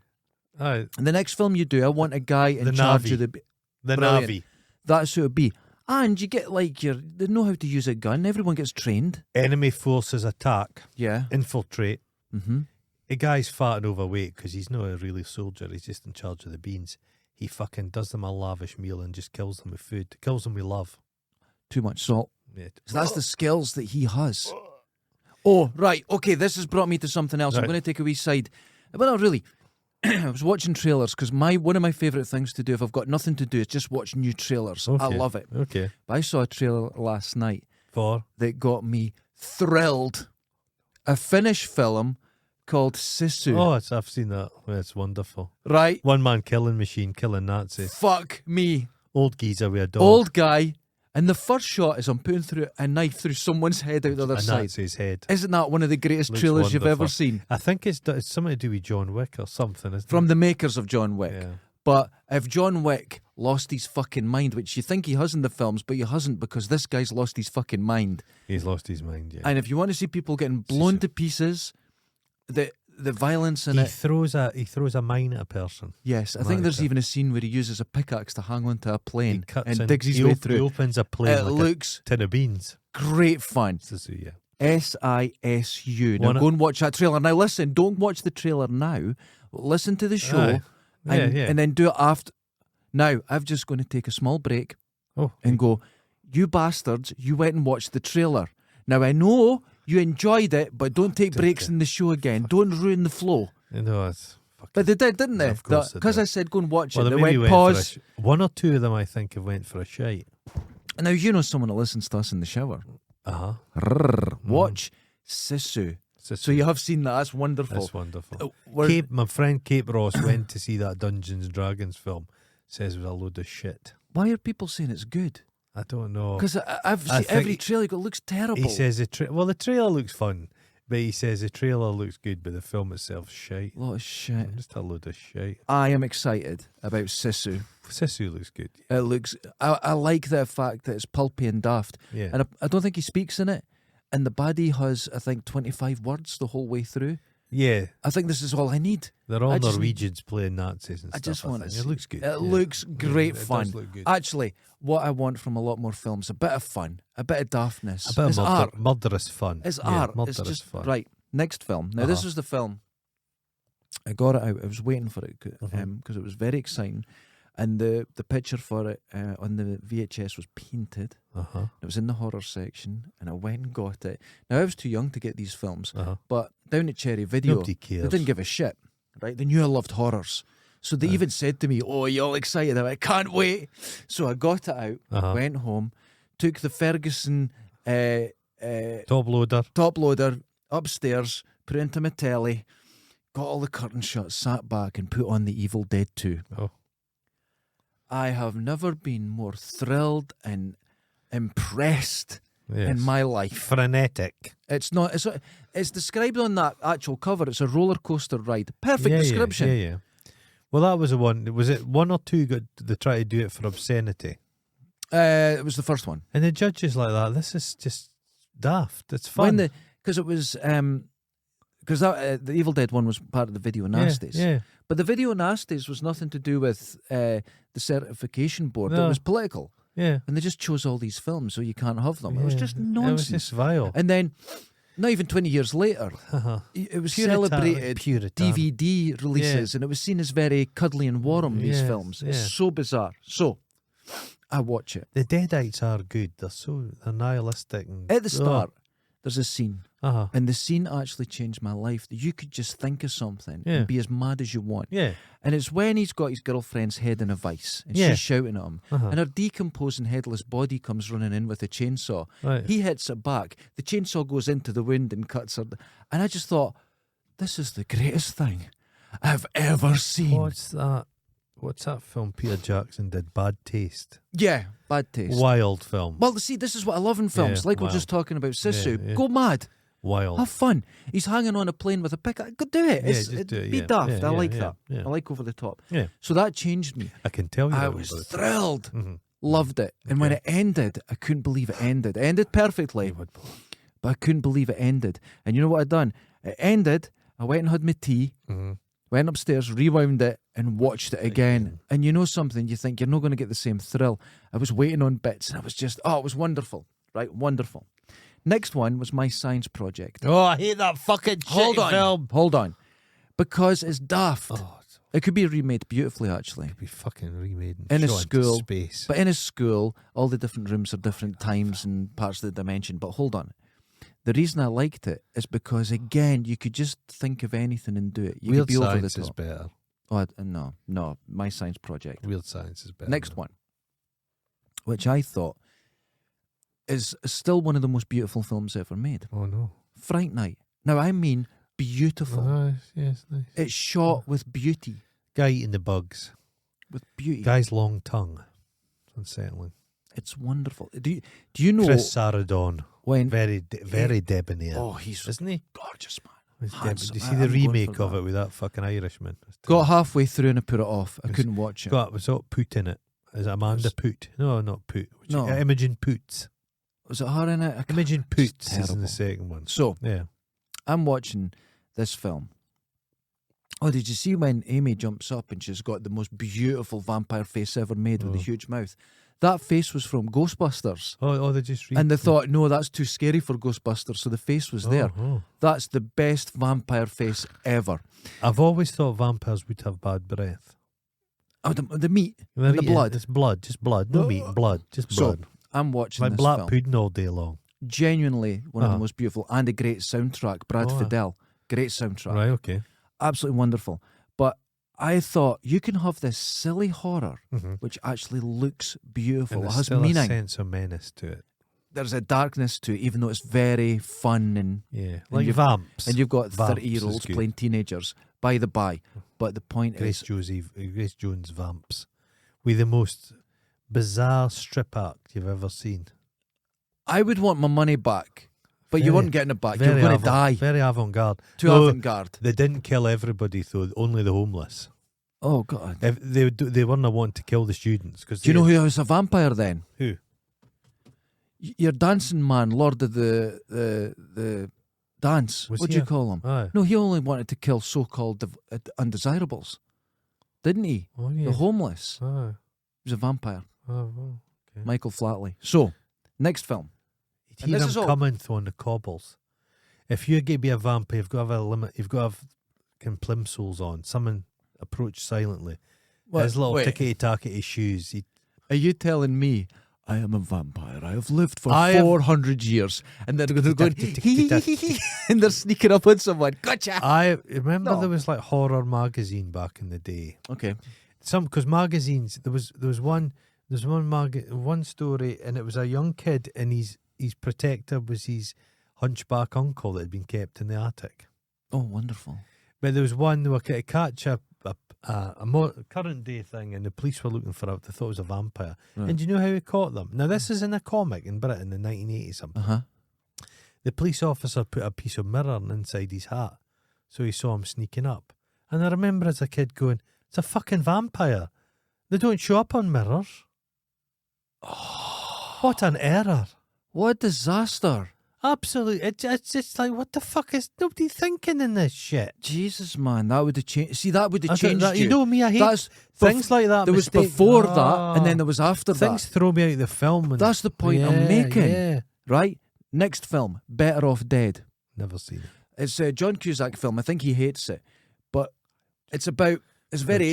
Speaker 2: Aye,
Speaker 1: And the next film you do, I want a guy in
Speaker 2: The
Speaker 1: charge
Speaker 2: Navy.
Speaker 1: of the...
Speaker 2: the
Speaker 1: Brilliant.
Speaker 2: Navy.
Speaker 1: That's who it'd be. And you get like they know how to use a gun. Everyone gets trained.
Speaker 2: Enemy forces attack,
Speaker 1: Yeah.
Speaker 2: infiltrate.
Speaker 1: Mm-hmm.
Speaker 2: A guy's fat and overweight because he's not a really soldier. He's just in charge of the beans. He fucking does them a lavish meal and just kills them with food. Kills them with love.
Speaker 1: Too much salt.
Speaker 2: Yeah.
Speaker 1: So that's the skills that he has. Oh, right. Okay, this has brought me to something else. I'm
Speaker 2: Right.
Speaker 1: going to take a wee side. Well, not really. I was watching trailers because one of my favourite things to do if I've got nothing to do is just watch new trailers. I
Speaker 2: Okay.
Speaker 1: love it.
Speaker 2: Okay.
Speaker 1: But I saw a trailer last night
Speaker 2: For
Speaker 1: that got me thrilled. A Finnish film called Sisu.
Speaker 2: I've seen that. It's wonderful.
Speaker 1: Right?
Speaker 2: One man killing machine, killing Nazis.
Speaker 1: Fuck me.
Speaker 2: Old geezer with a dog.
Speaker 1: Old guy. And the first shot is I'm putting through a knife through someone's head out the other
Speaker 2: a
Speaker 1: side.
Speaker 2: Nazi's head.
Speaker 1: Isn't that one of the greatest
Speaker 2: Looks
Speaker 1: trailers you've
Speaker 2: wonderful.
Speaker 1: ever seen?
Speaker 2: I think it's something to do with John Wick or something, isn't
Speaker 1: From
Speaker 2: it?
Speaker 1: the makers of John Wick.
Speaker 2: Yeah.
Speaker 1: But if John Wick lost his fucking mind, which you think he has in the films, but he hasn't because this guy's lost his fucking mind.
Speaker 2: He's lost his mind, yeah.
Speaker 1: And if you want to see people getting blown to pieces, the violence in
Speaker 2: he
Speaker 1: it.
Speaker 2: throws a mine at a person.
Speaker 1: Yes, I think there's
Speaker 2: America.
Speaker 1: even a scene where he uses a pickaxe to hang onto a
Speaker 2: He
Speaker 1: plane
Speaker 2: cuts
Speaker 1: and
Speaker 2: in,
Speaker 1: digs his
Speaker 2: he
Speaker 1: way
Speaker 2: He
Speaker 1: through.
Speaker 2: opens a plane
Speaker 1: It
Speaker 2: like
Speaker 1: looks
Speaker 2: a tin of beans.
Speaker 1: great fun.
Speaker 2: Sisu, yeah.
Speaker 1: SISU. Now
Speaker 2: Wanna-
Speaker 1: go and watch that trailer. Now listen, don't watch the trailer now. Listen to the show
Speaker 2: Aye.
Speaker 1: and,
Speaker 2: Yeah.
Speaker 1: and then do it after. Now, I'm just going to take a small break
Speaker 2: Oh,
Speaker 1: and go, you bastards, you went and watched the trailer. Now, I know you enjoyed it, but don't take breaks in the show again. Don't ruin the flow.
Speaker 2: you know, it's fucking.
Speaker 1: But they did, didn't they?
Speaker 2: Of course they
Speaker 1: Because
Speaker 2: did.
Speaker 1: I said go and watch
Speaker 2: Well,
Speaker 1: it.
Speaker 2: they
Speaker 1: They
Speaker 2: maybe
Speaker 1: went,
Speaker 2: went for a
Speaker 1: pause.
Speaker 2: one or two of them, I think, have went for a shite.
Speaker 1: Now, you know someone that listens to us in the shower.
Speaker 2: Uh huh.
Speaker 1: Watch Sisu. So you have seen that. That's wonderful.
Speaker 2: That's wonderful.
Speaker 1: We're-
Speaker 2: My friend Cape Ross went to see that Dungeons and Dragons film. Says it was a load of shit.
Speaker 1: Why are people saying it's good?
Speaker 2: I don't know.
Speaker 1: Because I've
Speaker 2: I
Speaker 1: seen every
Speaker 2: think
Speaker 1: trailer. It looks terrible.
Speaker 2: He says the trailer looks fun, but he says the trailer looks good, but the film itself shite.
Speaker 1: a lot of shit.
Speaker 2: Just a load of shite.
Speaker 1: I am excited about Sisu.
Speaker 2: Sisu looks good.
Speaker 1: It looks. I like the fact that it's pulpy and daft,
Speaker 2: Yeah.
Speaker 1: and I don't think he speaks in it. And the baddie has, I think, 25 words the whole way through.
Speaker 2: Yeah.
Speaker 1: I think this is all I need.
Speaker 2: They're all
Speaker 1: I just
Speaker 2: Norwegians playing Nazis and
Speaker 1: I
Speaker 2: stuff.
Speaker 1: just want
Speaker 2: think.
Speaker 1: to.
Speaker 2: It looks good.
Speaker 1: It
Speaker 2: yeah.
Speaker 1: looks great
Speaker 2: It
Speaker 1: fun.
Speaker 2: does look good.
Speaker 1: Actually, what I want from a lot more films, a bit of fun, a bit of daftness.
Speaker 2: A bit
Speaker 1: it's
Speaker 2: of
Speaker 1: art.
Speaker 2: murderous fun.
Speaker 1: It's
Speaker 2: Yeah,
Speaker 1: art.
Speaker 2: Murderous
Speaker 1: It's just
Speaker 2: fun.
Speaker 1: right. Next film. Now this
Speaker 2: Uh-huh.
Speaker 1: was the film. I got it out. I was waiting for it
Speaker 2: Mhm.
Speaker 1: because it was very exciting, and the picture for it on the VHS was painted.
Speaker 2: Uh-huh.
Speaker 1: It was in the horror section, and I went and got it. Now I was too young to get these films,
Speaker 2: Uh-huh.
Speaker 1: but down at Cherry Video,
Speaker 2: Nobody
Speaker 1: they
Speaker 2: cares.
Speaker 1: didn't give a shit. Right? They knew I loved horrors, so they even said to me, "Oh, you all excited? I can't wait." So I got it out,
Speaker 2: Uh-huh.
Speaker 1: went home, took the Ferguson
Speaker 2: Top loader.
Speaker 1: top loader upstairs, put it into my telly, got all the curtains shut, sat back, and put on The Evil Dead 2.
Speaker 2: Oh.
Speaker 1: I have never been more thrilled and impressed
Speaker 2: Yes.
Speaker 1: in my life.
Speaker 2: Frenetic.
Speaker 1: It's not. It's described on that actual cover. It's a roller coaster ride. Perfect
Speaker 2: Yeah,
Speaker 1: description.
Speaker 2: Yeah, yeah. Well, that was the one. Was it one or two? They tried to do it for obscenity.
Speaker 1: It was the first one.
Speaker 2: And the judges like that. This is just daft. It's fun.
Speaker 1: Because it was because the Evil Dead one was part of the Video Nasties.
Speaker 2: Yeah.
Speaker 1: But the Video Nasties was nothing to do with the certification board.
Speaker 2: No.
Speaker 1: It was political.
Speaker 2: Yeah.
Speaker 1: And they just chose all these films so you can't have them. It was just
Speaker 2: It
Speaker 1: nonsense.
Speaker 2: was just vile.
Speaker 1: And then, not even 20 years later, it was celebrated
Speaker 2: Puritan.
Speaker 1: DVD releases, and it was seen as very cuddly and warm, these
Speaker 2: Yes,
Speaker 1: films. It's
Speaker 2: yeah.
Speaker 1: so bizarre. So, I watch it.
Speaker 2: The Deadites are good. They're nihilistic. And,
Speaker 1: At the start, there's a scene,
Speaker 2: Uh-huh.
Speaker 1: and the scene actually changed my life. That you could just think of something
Speaker 2: Yeah.
Speaker 1: and be as mad as you want.
Speaker 2: Yeah.
Speaker 1: And it's when he's got his girlfriend's head in a vice, and
Speaker 2: Yeah.
Speaker 1: she's shouting at him,
Speaker 2: Uh-huh.
Speaker 1: and her decomposing headless body comes running in with a chainsaw.
Speaker 2: Right.
Speaker 1: He hits it back. The chainsaw goes into the wound and cuts her. And I just thought, this is the greatest thing I've ever seen.
Speaker 2: What's that film Peter Jackson did? Bad Taste.
Speaker 1: Yeah, bad taste.
Speaker 2: Wild film.
Speaker 1: Well, see, this is what I love in films.
Speaker 2: Yeah,
Speaker 1: like we're
Speaker 2: wild.
Speaker 1: just talking about Sisu.
Speaker 2: Yeah, yeah.
Speaker 1: Go mad.
Speaker 2: Wild.
Speaker 1: Have fun. He's hanging on a plane with a pickaxe. Go do it.
Speaker 2: Yeah,
Speaker 1: It's-
Speaker 2: just do it,
Speaker 1: be
Speaker 2: yeah.
Speaker 1: daft.
Speaker 2: Yeah,
Speaker 1: I like
Speaker 2: yeah,
Speaker 1: that.
Speaker 2: yeah.
Speaker 1: I like over the top.
Speaker 2: Yeah.
Speaker 1: So that changed me.
Speaker 2: I can tell you.
Speaker 1: I
Speaker 2: that
Speaker 1: was
Speaker 2: over the top.
Speaker 1: thrilled.
Speaker 2: Mhm.
Speaker 1: Loved it. And when
Speaker 2: Okay.
Speaker 1: it ended, I couldn't believe it ended. It ended perfectly.
Speaker 2: You would.
Speaker 1: But I couldn't believe it ended. And you know what I'd done? It ended. I went and had my tea,
Speaker 2: Mhm.
Speaker 1: went upstairs, rewound it, and watched it again. And you know something? You think you're not going to get the same thrill. I was waiting on bits, and I was just, it was wonderful. Right? Wonderful. Next one was My Science Project.
Speaker 2: Oh, I hate that fucking shit film.
Speaker 1: Hold on. Because it's daft.
Speaker 2: Oh,
Speaker 1: It could be remade beautifully, actually.
Speaker 2: it'd be fucking remade and
Speaker 1: In a
Speaker 2: shot into
Speaker 1: school.
Speaker 2: space.
Speaker 1: But in a school, all the different rooms are different times and parts of the dimension. But hold on. The reason I liked it is because, again, you could just think of anything and do it. You
Speaker 2: Weird
Speaker 1: could be over the
Speaker 2: Science is
Speaker 1: top.
Speaker 2: better.
Speaker 1: Oh, no. My Science Project.
Speaker 2: Weird Science is better.
Speaker 1: Next one, which I thought is still one of the most beautiful films ever made.
Speaker 2: Oh no.
Speaker 1: Fright Night. Now, I mean beautiful.
Speaker 2: Yes, nice.
Speaker 1: It's shot with beauty.
Speaker 2: Guy eating the bugs.
Speaker 1: With beauty.
Speaker 2: Guy's long tongue. It's unsettling.
Speaker 1: It's wonderful. Do you know
Speaker 2: Chris Sarandon.
Speaker 1: when...
Speaker 2: Very debonair.
Speaker 1: Oh, he's
Speaker 2: Isn't he?
Speaker 1: gorgeous, man.
Speaker 2: He's
Speaker 1: Handsome.
Speaker 2: Do you see
Speaker 1: I'm
Speaker 2: the
Speaker 1: going
Speaker 2: remake
Speaker 1: for
Speaker 2: of
Speaker 1: that.
Speaker 2: it with that fucking Irishman?
Speaker 1: Got halfway through and I put it off. I
Speaker 2: It's
Speaker 1: couldn't watch it.
Speaker 2: Was that Poot in it? Is it Amanda
Speaker 1: It's-
Speaker 2: Poot? No, not Poot.
Speaker 1: No.
Speaker 2: Imogen Poots.
Speaker 1: Was it her in it? I can't-
Speaker 2: Imogen
Speaker 1: it's
Speaker 2: Poots is in
Speaker 1: terrible.
Speaker 2: the second one.
Speaker 1: So,
Speaker 2: Yeah.
Speaker 1: I'm watching this film. Oh, did you see when Amy jumps up and she's got the most beautiful vampire face ever made with a
Speaker 2: Oh.
Speaker 1: huge mouth? That face was from Ghostbusters.
Speaker 2: Oh, they just
Speaker 1: And they thought, no, that's too scary for Ghostbusters, so the face was there.
Speaker 2: Oh.
Speaker 1: That's the best vampire face ever.
Speaker 2: I've always thought vampires would have bad breath.
Speaker 1: Oh, the meat
Speaker 2: They're
Speaker 1: and the
Speaker 2: eating-
Speaker 1: blood.
Speaker 2: It's blood, just blood. No meat, blood, just
Speaker 1: So,
Speaker 2: blood.
Speaker 1: I'm watching
Speaker 2: Like
Speaker 1: this
Speaker 2: black
Speaker 1: film.
Speaker 2: pudding all day long.
Speaker 1: Genuinely one of the
Speaker 2: Uh-huh.
Speaker 1: most beautiful, and a great soundtrack. Brad
Speaker 2: Oh,
Speaker 1: Fidel. Great soundtrack.
Speaker 2: Right, okay.
Speaker 1: Absolutely wonderful. But I thought you can have this silly horror
Speaker 2: Mm-hmm.
Speaker 1: which actually looks beautiful.
Speaker 2: And
Speaker 1: It
Speaker 2: there's
Speaker 1: has
Speaker 2: still a
Speaker 1: meaning.
Speaker 2: sense of menace to it.
Speaker 1: There's a darkness to it, even though it's very fun and
Speaker 2: Yeah, like
Speaker 1: you've-
Speaker 2: vamps.
Speaker 1: and you've got
Speaker 2: Vamps
Speaker 1: 30-year-olds
Speaker 2: is good.
Speaker 1: playing teenagers. By the by, but the point
Speaker 2: Grace
Speaker 1: is,
Speaker 2: Jones vamps with the most bizarre strip act you've ever seen.
Speaker 1: I would want my money back, but you
Speaker 2: Very-
Speaker 1: weren't getting it back. You're
Speaker 2: Very
Speaker 1: going to die.
Speaker 2: Very avant-garde.
Speaker 1: Too
Speaker 2: No,
Speaker 1: avant-garde.
Speaker 2: They didn't kill everybody, though. Only the homeless.
Speaker 1: Oh God!
Speaker 2: If they weren't wanting to kill the students because
Speaker 1: Do you know who was a vampire then?
Speaker 2: who?
Speaker 1: Your dancing man, Lord of the dance.
Speaker 2: Was
Speaker 1: What do
Speaker 2: he
Speaker 1: you
Speaker 2: a-
Speaker 1: call him?
Speaker 2: Aye.
Speaker 1: No, he only wanted to kill so-called undesirables, didn't he?
Speaker 2: Oh yeah.
Speaker 1: The homeless.
Speaker 2: Aye.
Speaker 1: He was a vampire.
Speaker 2: Oh.
Speaker 1: Michael Flatley. So, next film.
Speaker 2: You'd
Speaker 1: And
Speaker 2: hear
Speaker 1: this
Speaker 2: him
Speaker 1: is all-
Speaker 2: coming on the cobbles. If you're going to be a vampire, you've got to have a limit. You've got to have plimsolls on. Someone approach silently. His little
Speaker 1: wait,
Speaker 2: tickety-tackety shoes.
Speaker 1: are you telling me I am a vampire? I have lived for
Speaker 2: I have-
Speaker 1: 400 years, and they're going, and they're sneaking up on someone. Gotcha.
Speaker 2: I remember
Speaker 1: No.
Speaker 2: there was like horror magazine back in the day.
Speaker 1: Okay.
Speaker 2: Because magazines there was one story, and it was a young kid, and his protector was his hunchback uncle that had been kept in the attic.
Speaker 1: Oh, wonderful.
Speaker 2: But there was one they were to catch a more current day thing, and the police were looking for it. They thought it was a vampire.
Speaker 1: Right.
Speaker 2: And do you know how he caught them? Now this is in a comic in Britain in 1980 something.
Speaker 1: Uh-huh.
Speaker 2: The police officer put a piece of mirror inside his hat, so he saw him sneaking up. And I remember as a kid going, "It's a fucking vampire. They don't show up on mirrors." What an error.
Speaker 1: What a disaster.
Speaker 2: Absolutely. It's just like, what the fuck is nobody thinking in this shit?
Speaker 1: Jesus, man, that would have changed. See, that would have
Speaker 2: I don't-
Speaker 1: changed
Speaker 2: that-
Speaker 1: you.
Speaker 2: you know me, I hate
Speaker 1: That's
Speaker 2: things like that.
Speaker 1: There was
Speaker 2: mistake-
Speaker 1: before that, and then there was after
Speaker 2: things
Speaker 1: that.
Speaker 2: throw me out of the film. And,
Speaker 1: That's the point
Speaker 2: yeah,
Speaker 1: I'm making.
Speaker 2: Yeah.
Speaker 1: Right? Next film, Better Off Dead.
Speaker 2: Never seen it.
Speaker 1: It's a John Cusack film. I think he hates it, but it's very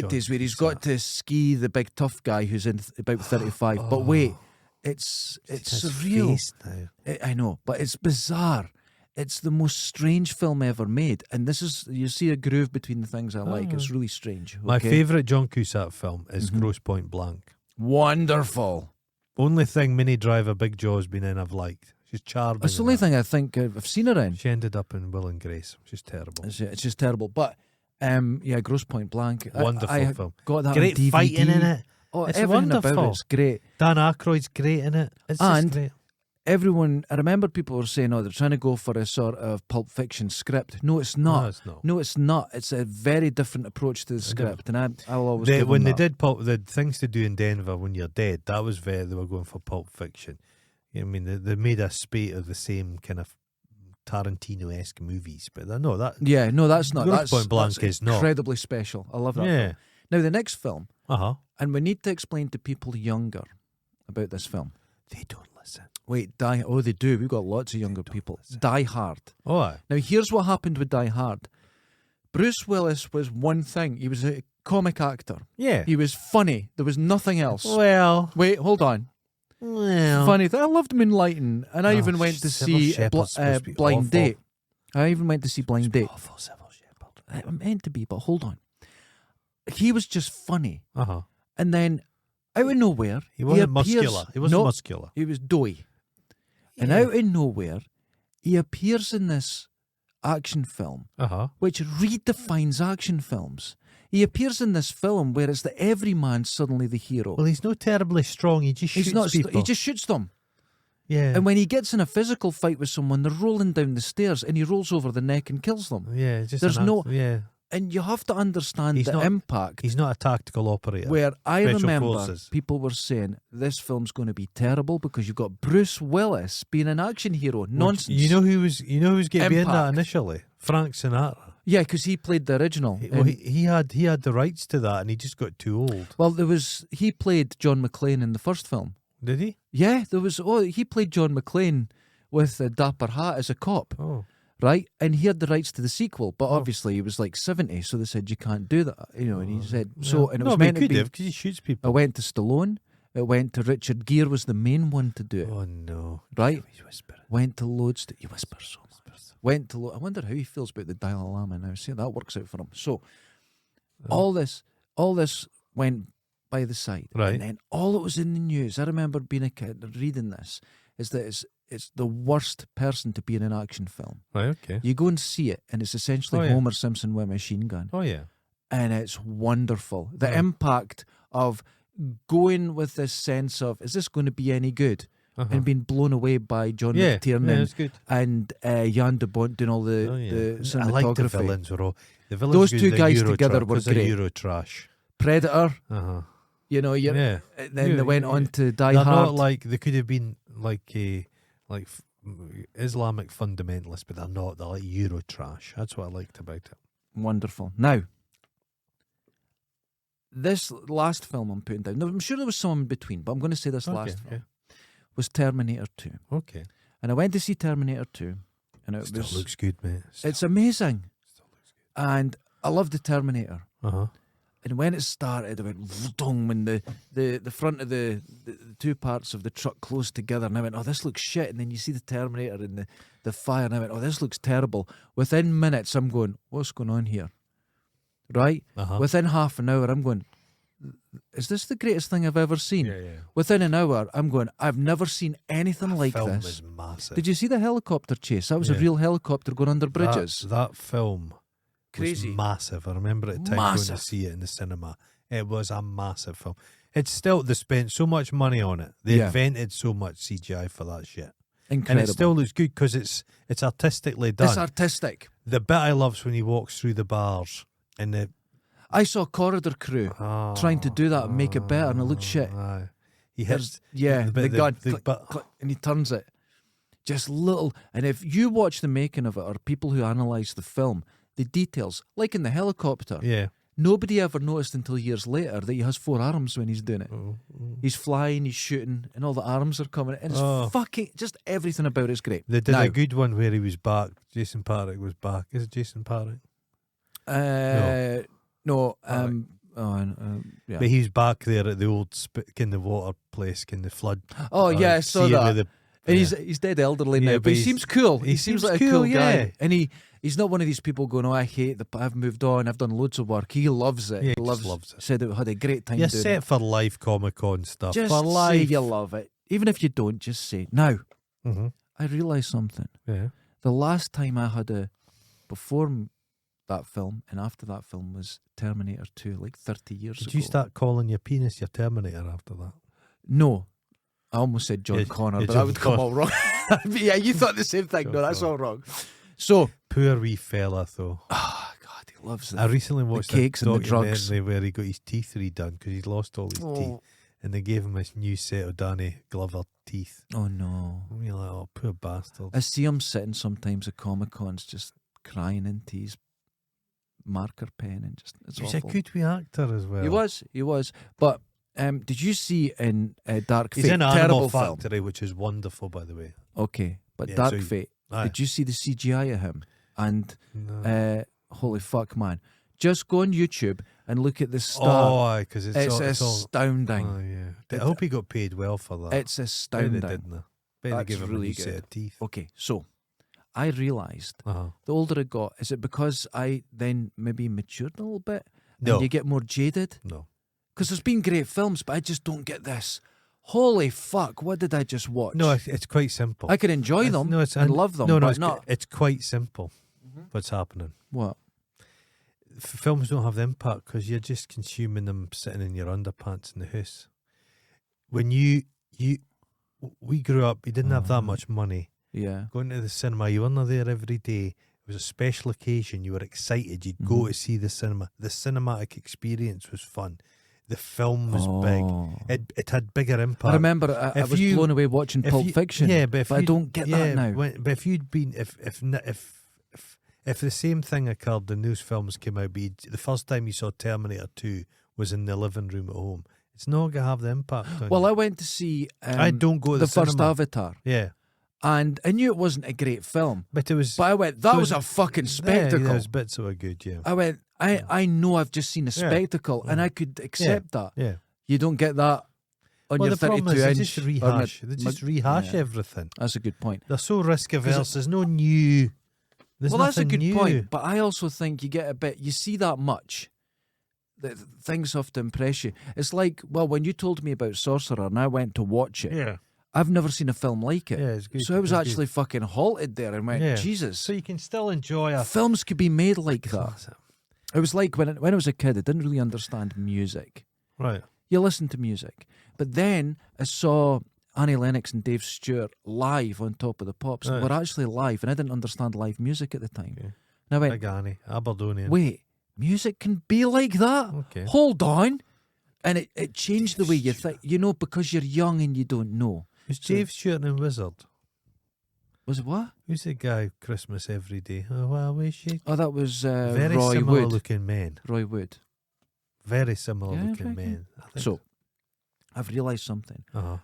Speaker 2: John
Speaker 1: 80s where he's got to ski the big tough guy who's in about 35. But wait, it's
Speaker 2: His
Speaker 1: surreal.
Speaker 2: face now.
Speaker 1: I know, but it's bizarre. It's the most strange film ever made, and this is, you see a groove between the things I like. It's really strange.
Speaker 2: My
Speaker 1: okay?
Speaker 2: favourite John Cusack film is
Speaker 1: Mhm.
Speaker 2: Grosse Point Blank.
Speaker 1: Wonderful.
Speaker 2: Only thing Minnie Driver Big Jaw's been in I've liked. She's charming.
Speaker 1: That's the
Speaker 2: in
Speaker 1: only
Speaker 2: that.
Speaker 1: thing I think I've seen her in.
Speaker 2: She ended up in Will and Grace. She's terrible.
Speaker 1: It's just terrible. But yeah, Grosse Point Blank.
Speaker 2: Wonderful
Speaker 1: I
Speaker 2: film.
Speaker 1: got that
Speaker 2: Great
Speaker 1: on DVD.
Speaker 2: fighting in it.
Speaker 1: Oh,
Speaker 2: It's
Speaker 1: everything about
Speaker 2: wonderful.
Speaker 1: it's great.
Speaker 2: Dan Aykroyd's great in it. It's
Speaker 1: And-
Speaker 2: just great.
Speaker 1: Everyone, I remember people were saying, "Oh, they're trying to go for a sort of Pulp Fiction script." No, it's not.
Speaker 2: No, it's not.
Speaker 1: No, it's not. It's a very different approach to the script, and I'll always give
Speaker 2: When
Speaker 1: them
Speaker 2: they
Speaker 1: that.
Speaker 2: did the things to do in Denver when you're dead, that was they were going for Pulp Fiction. I mean, they made a spate of the same kind of Tarantino-esque movies, but no, that
Speaker 1: Yeah, no, that's not.
Speaker 2: Grosse
Speaker 1: That's
Speaker 2: Point Blank
Speaker 1: that's
Speaker 2: is not.
Speaker 1: incredibly special. I love that.
Speaker 2: yeah,
Speaker 1: Film. Now the next film,
Speaker 2: and
Speaker 1: we need to explain to people younger about this film.
Speaker 2: they don't listen.
Speaker 1: Wait, Die. Oh, they do. We've got lots of younger people.
Speaker 2: listen.
Speaker 1: Die Hard.
Speaker 2: Oh, aye.
Speaker 1: Now, here's what happened with Die Hard. Bruce Willis was one thing. He was a comic actor.
Speaker 2: Yeah.
Speaker 1: He was funny. There was nothing else.
Speaker 2: Well,
Speaker 1: Wait, hold on. Funny. I loved Moonlighting, and I
Speaker 2: Oh,
Speaker 1: even went to
Speaker 2: Sybil
Speaker 1: see
Speaker 2: Shepherd's supposed to be
Speaker 1: Blind
Speaker 2: awful.
Speaker 1: Date. I even went to see Blind Date.
Speaker 2: Awful Sybil Shepherd.
Speaker 1: I meant to be, but hold on. He was just funny,
Speaker 2: Uh-huh.
Speaker 1: and then out of nowhere,
Speaker 2: He wasn't
Speaker 1: appears-
Speaker 2: muscular. He wasn't
Speaker 1: No,
Speaker 2: muscular.
Speaker 1: he was doughy. And
Speaker 2: Yeah.
Speaker 1: out of nowhere, he appears in this action film,
Speaker 2: Uh-huh.
Speaker 1: which redefines action films. He appears in this film where it's the everyman suddenly the hero.
Speaker 2: Well, he's not terribly strong. He just shoots
Speaker 1: He's not.
Speaker 2: people.
Speaker 1: He just shoots them.
Speaker 2: yeah.
Speaker 1: And when he gets in a physical fight with someone, they're rolling down the stairs, and he rolls over the neck and kills them.
Speaker 2: yeah, just
Speaker 1: there's no-
Speaker 2: yeah.
Speaker 1: And you have to understand
Speaker 2: He's
Speaker 1: the
Speaker 2: not-
Speaker 1: impact.
Speaker 2: He's not a tactical operator.
Speaker 1: Where I
Speaker 2: Special
Speaker 1: remember
Speaker 2: forces.
Speaker 1: people were saying this film's going to be terrible because you've got Bruce Willis being an action hero. Nonsense.
Speaker 2: You know who was going to be in that
Speaker 1: Impact.
Speaker 2: initially? Frank Sinatra.
Speaker 1: Yeah, because he played the original.
Speaker 2: Well,
Speaker 1: And-
Speaker 2: he had the rights to that, and he just got too old.
Speaker 1: well, he played John McClane in the first film.
Speaker 2: Did he?
Speaker 1: Yeah, he played John McClane with a dapper hat as a cop,
Speaker 2: Oh,
Speaker 1: right? And he had the rights to the sequel, but obviously he was like 70, so they said you can't do that, and he said so, and it was
Speaker 2: no, but he
Speaker 1: meant to
Speaker 2: could
Speaker 1: be.
Speaker 2: have because he shoots people.
Speaker 1: It went to Stallone. It went to Richard Gere was the main one to do it,
Speaker 2: Oh no!
Speaker 1: right?
Speaker 2: He's whispering.
Speaker 1: Went to loads. He whispers so much. Went to. I wonder how he feels about the Dalai Lama now. See, that works out for him. So, all this went by the side,
Speaker 2: Right.
Speaker 1: And then all that was in the news. I remember being a kid and reading this. Is that it's the worst person to be in an action film.
Speaker 2: Right. Okay.
Speaker 1: You go and see it, and it's essentially
Speaker 2: Oh, yeah.
Speaker 1: Homer Simpson with a machine gun,
Speaker 2: Oh yeah.
Speaker 1: and it's wonderful. The
Speaker 2: Yeah.
Speaker 1: impact of going with this sense of is this going to be any good,
Speaker 2: Uh-huh.
Speaker 1: and being blown away by John
Speaker 2: yeah.
Speaker 1: McTiernan
Speaker 2: Yeah, it's good.
Speaker 1: and Jan de Bont doing all the,
Speaker 2: Oh, yeah.
Speaker 1: the
Speaker 2: I like the
Speaker 1: cinematography.
Speaker 2: villains. Were all the villains.
Speaker 1: Those
Speaker 2: were
Speaker 1: two
Speaker 2: the
Speaker 1: guys
Speaker 2: Euro
Speaker 1: together
Speaker 2: tra-
Speaker 1: were
Speaker 2: 'cause they're
Speaker 1: great.
Speaker 2: Euro trash.
Speaker 1: Predator,
Speaker 2: Uh-huh.
Speaker 1: yeah. Then
Speaker 2: Yeah,
Speaker 1: they went
Speaker 2: yeah.
Speaker 1: on to Die
Speaker 2: They're
Speaker 1: Hard.
Speaker 2: not like they could have been like Islamic fundamentalists, but they're not. They're like Euro trash. That's what I liked about it.
Speaker 1: Wonderful. Now, this last film I'm putting down, now, I'm sure there was some in between, but I'm going to say this last film was Terminator 2.
Speaker 2: Okay.
Speaker 1: And I went to see Terminator 2, and it
Speaker 2: Still
Speaker 1: was
Speaker 2: looks good, mate.
Speaker 1: it's amazing.
Speaker 2: Still looks good.
Speaker 1: And I love the Terminator.
Speaker 2: Uh-huh.
Speaker 1: And when it started, it went dong when the front of the two parts of the truck closed together, and I went, oh, this looks shit. And then you see the Terminator and the fire, and I went, oh, this looks terrible. Within minutes, I'm going, what's going on here? Right?
Speaker 2: Uh-huh.
Speaker 1: Within half an hour, I'm going, is this the greatest thing I've ever seen?
Speaker 2: Yeah, yeah.
Speaker 1: Within an hour, I'm going, I've never seen anything like
Speaker 2: film
Speaker 1: this.
Speaker 2: is massive.
Speaker 1: Did you see the helicopter chase? That was a
Speaker 2: Yeah.
Speaker 1: real helicopter going under bridges.
Speaker 2: That film
Speaker 1: Crazy.
Speaker 2: was massive. I remember at the time going
Speaker 1: Massive.
Speaker 2: to see it in the cinema. It was a massive film. It's still, they spent so much money on it. They
Speaker 1: Yeah.
Speaker 2: invented so much CGI for that shit.
Speaker 1: Incredible.
Speaker 2: And it still looks good because it's artistically done.
Speaker 1: It's artistic.
Speaker 2: The bit I love is when he walks through the bars and the
Speaker 1: I saw Corridor Crew trying to do that and make it better, and it looked shit.
Speaker 2: Aye. He hits
Speaker 1: the gun,
Speaker 2: the
Speaker 1: click,
Speaker 2: but
Speaker 1: click, and he turns it. Just little. And if you watch the making of it, or people who analyse the film, the details, like in the helicopter,
Speaker 2: yeah.
Speaker 1: nobody ever noticed until years later that he has 4 arms when he's doing it. He's flying, he's shooting, and all the arms are coming. And it's fucking, just everything about it's great.
Speaker 2: They did
Speaker 1: Now,
Speaker 2: a good one where he was back. Jason Parrock was back. Is it Jason Parrock?
Speaker 1: no. Yeah.
Speaker 2: But he's back there at the old in the water place, in the flood.
Speaker 1: Oh yeah, I saw
Speaker 2: scene
Speaker 1: that.
Speaker 2: with
Speaker 1: And he's dead elderly now,
Speaker 2: Yeah,
Speaker 1: but he
Speaker 2: but
Speaker 1: seems cool. He seems like a cool
Speaker 2: yeah.
Speaker 1: guy, and he's not one of these people going, "Oh, I hate I've moved on. I've done loads of work." He loves it.
Speaker 2: Yeah,
Speaker 1: he
Speaker 2: he just loves it.
Speaker 1: Said it had a great time
Speaker 2: You're
Speaker 1: doing
Speaker 2: set
Speaker 1: it.
Speaker 2: for life Comic-Con stuff.
Speaker 1: Just
Speaker 2: for
Speaker 1: say
Speaker 2: life.
Speaker 1: you love it, even if you don't. Just say. Now,
Speaker 2: Mhm.
Speaker 1: I realised something.
Speaker 2: Yeah.
Speaker 1: The last time I had before that film and after that film was Terminator 2, like 30 years ago.
Speaker 2: Did you start calling your penis your Terminator after that?
Speaker 1: No. I almost said John
Speaker 2: Yeah,
Speaker 1: Connor,
Speaker 2: yeah,
Speaker 1: but
Speaker 2: John
Speaker 1: that would come
Speaker 2: Connor.
Speaker 1: all wrong. Yeah, you thought the same thing.
Speaker 2: John
Speaker 1: No, that's
Speaker 2: Connor.
Speaker 1: all wrong. So,
Speaker 2: Poor wee fella, though.
Speaker 1: oh God, he loves it.
Speaker 2: I recently watched
Speaker 1: cakes
Speaker 2: a
Speaker 1: and the drugs.
Speaker 2: documentary where he got his teeth redone because he's lost all his teeth, and they gave him this new set of Danny Glover teeth.
Speaker 1: Oh no.
Speaker 2: And you're like, oh, poor bastard.
Speaker 1: I see him sitting sometimes at Comic Cons just crying into his marker pen and just it's
Speaker 2: He's
Speaker 1: awful.
Speaker 2: a good wee actor as well.
Speaker 1: He was. But did you see in Dark Fate?
Speaker 2: He's in Animal
Speaker 1: terrible film.
Speaker 2: Factory, which is wonderful, by the way.
Speaker 1: Okay, but
Speaker 2: Yeah,
Speaker 1: Dark
Speaker 2: so
Speaker 1: Fate.
Speaker 2: Aye.
Speaker 1: Did you see the CGI of him? And
Speaker 2: No.
Speaker 1: holy fuck, man! Just go on YouTube and look at the star.
Speaker 2: Oh, because it's all,
Speaker 1: astounding.
Speaker 2: Oh, yeah. I hope he got paid well for that.
Speaker 1: It's
Speaker 2: Bet
Speaker 1: astounding.
Speaker 2: they didn't. Bet they
Speaker 1: That's
Speaker 2: gave him
Speaker 1: really
Speaker 2: a new set
Speaker 1: good.
Speaker 2: of teeth.
Speaker 1: Okay, so I realised
Speaker 2: Uh-huh.
Speaker 1: the older I got, is it because I then maybe matured a little bit?
Speaker 2: No.
Speaker 1: And you get more jaded?
Speaker 2: No.
Speaker 1: Because there's been great films, but I just don't get this. Holy fuck, what did I just watch?
Speaker 2: No, it's quite simple.
Speaker 1: I can enjoy them and love them,
Speaker 2: No,
Speaker 1: but
Speaker 2: it's,
Speaker 1: not...
Speaker 2: it's quite simple what's happening.
Speaker 1: What?
Speaker 2: Films don't have the impact because you're just consuming them sitting in your underpants in the house. When we grew up, we didn't have that much money.
Speaker 1: Yeah.
Speaker 2: Going to the cinema, you weren't there every day. It was a special occasion. You were excited. You'd go to see the cinema. The cinematic experience was fun. The film was big. It had bigger impact.
Speaker 1: I remember I was blown away watching Pulp Fiction.
Speaker 2: Yeah, but
Speaker 1: I don't get that now.
Speaker 2: But if you'd been, if the same thing occurred and those films came out, the first time you saw Terminator 2 was in the living room at home, it's not going to have the impact on
Speaker 1: Well,
Speaker 2: you.
Speaker 1: I went to see
Speaker 2: I don't go to
Speaker 1: the
Speaker 2: the
Speaker 1: first
Speaker 2: cinema.
Speaker 1: Avatar,
Speaker 2: Yeah,
Speaker 1: and I knew it wasn't a great film,
Speaker 2: but it was.
Speaker 1: but I went, that was a fucking spectacle.
Speaker 2: Yeah, there's bits that were good. Yeah,
Speaker 1: I went, I know I've just seen a spectacle, and I could accept that.
Speaker 2: yeah.
Speaker 1: You don't get that on
Speaker 2: Well,
Speaker 1: your
Speaker 2: the problem
Speaker 1: 32
Speaker 2: is they
Speaker 1: inch.
Speaker 2: just
Speaker 1: or
Speaker 2: rehash.
Speaker 1: mid-
Speaker 2: They just
Speaker 1: mid-
Speaker 2: rehash
Speaker 1: yeah.
Speaker 2: everything.
Speaker 1: That's a good point.
Speaker 2: They're so risk averse.
Speaker 1: it-
Speaker 2: There's no new. There's
Speaker 1: Well, that's a
Speaker 2: nothing
Speaker 1: good
Speaker 2: new.
Speaker 1: point, but I also think you get a bit. You see that much. That things have to impress you. It's like, well, when you told me about Sorcerer and I went to watch it,
Speaker 2: Yeah,
Speaker 1: I've never seen a film like it.
Speaker 2: yeah, it's good.
Speaker 1: So I was
Speaker 2: it's good.
Speaker 1: actually fucking halted there and went,
Speaker 2: Yeah.
Speaker 1: Jesus.
Speaker 2: So you can still enjoy a.
Speaker 1: Films could be made like that. It was like when I was a kid, I didn't really understand music.
Speaker 2: Right.
Speaker 1: You listen to music. But then I saw Annie Lennox and Dave Stewart live on Top of the Pops.
Speaker 2: Right.
Speaker 1: They were actually live, and I didn't understand live music at the time.
Speaker 2: Okay.
Speaker 1: And I went,
Speaker 2: Big Annie, Aberdonian.
Speaker 1: wait, music can be like that?
Speaker 2: Okay.
Speaker 1: Hold on. And it changed the way you think. You know, because you're young and you don't know.
Speaker 2: Was Dave Stewart in Wizard?
Speaker 1: Was it what?
Speaker 2: Who's the guy? Christmas every day. Oh, well, we should.
Speaker 1: Oh, that was
Speaker 2: Very
Speaker 1: Roy
Speaker 2: similar
Speaker 1: Wood.
Speaker 2: looking men.
Speaker 1: Roy Wood.
Speaker 2: Very similar
Speaker 1: Yeah,
Speaker 2: looking
Speaker 1: very
Speaker 2: men. I think.
Speaker 1: So, I've realised something.
Speaker 2: Uh-huh.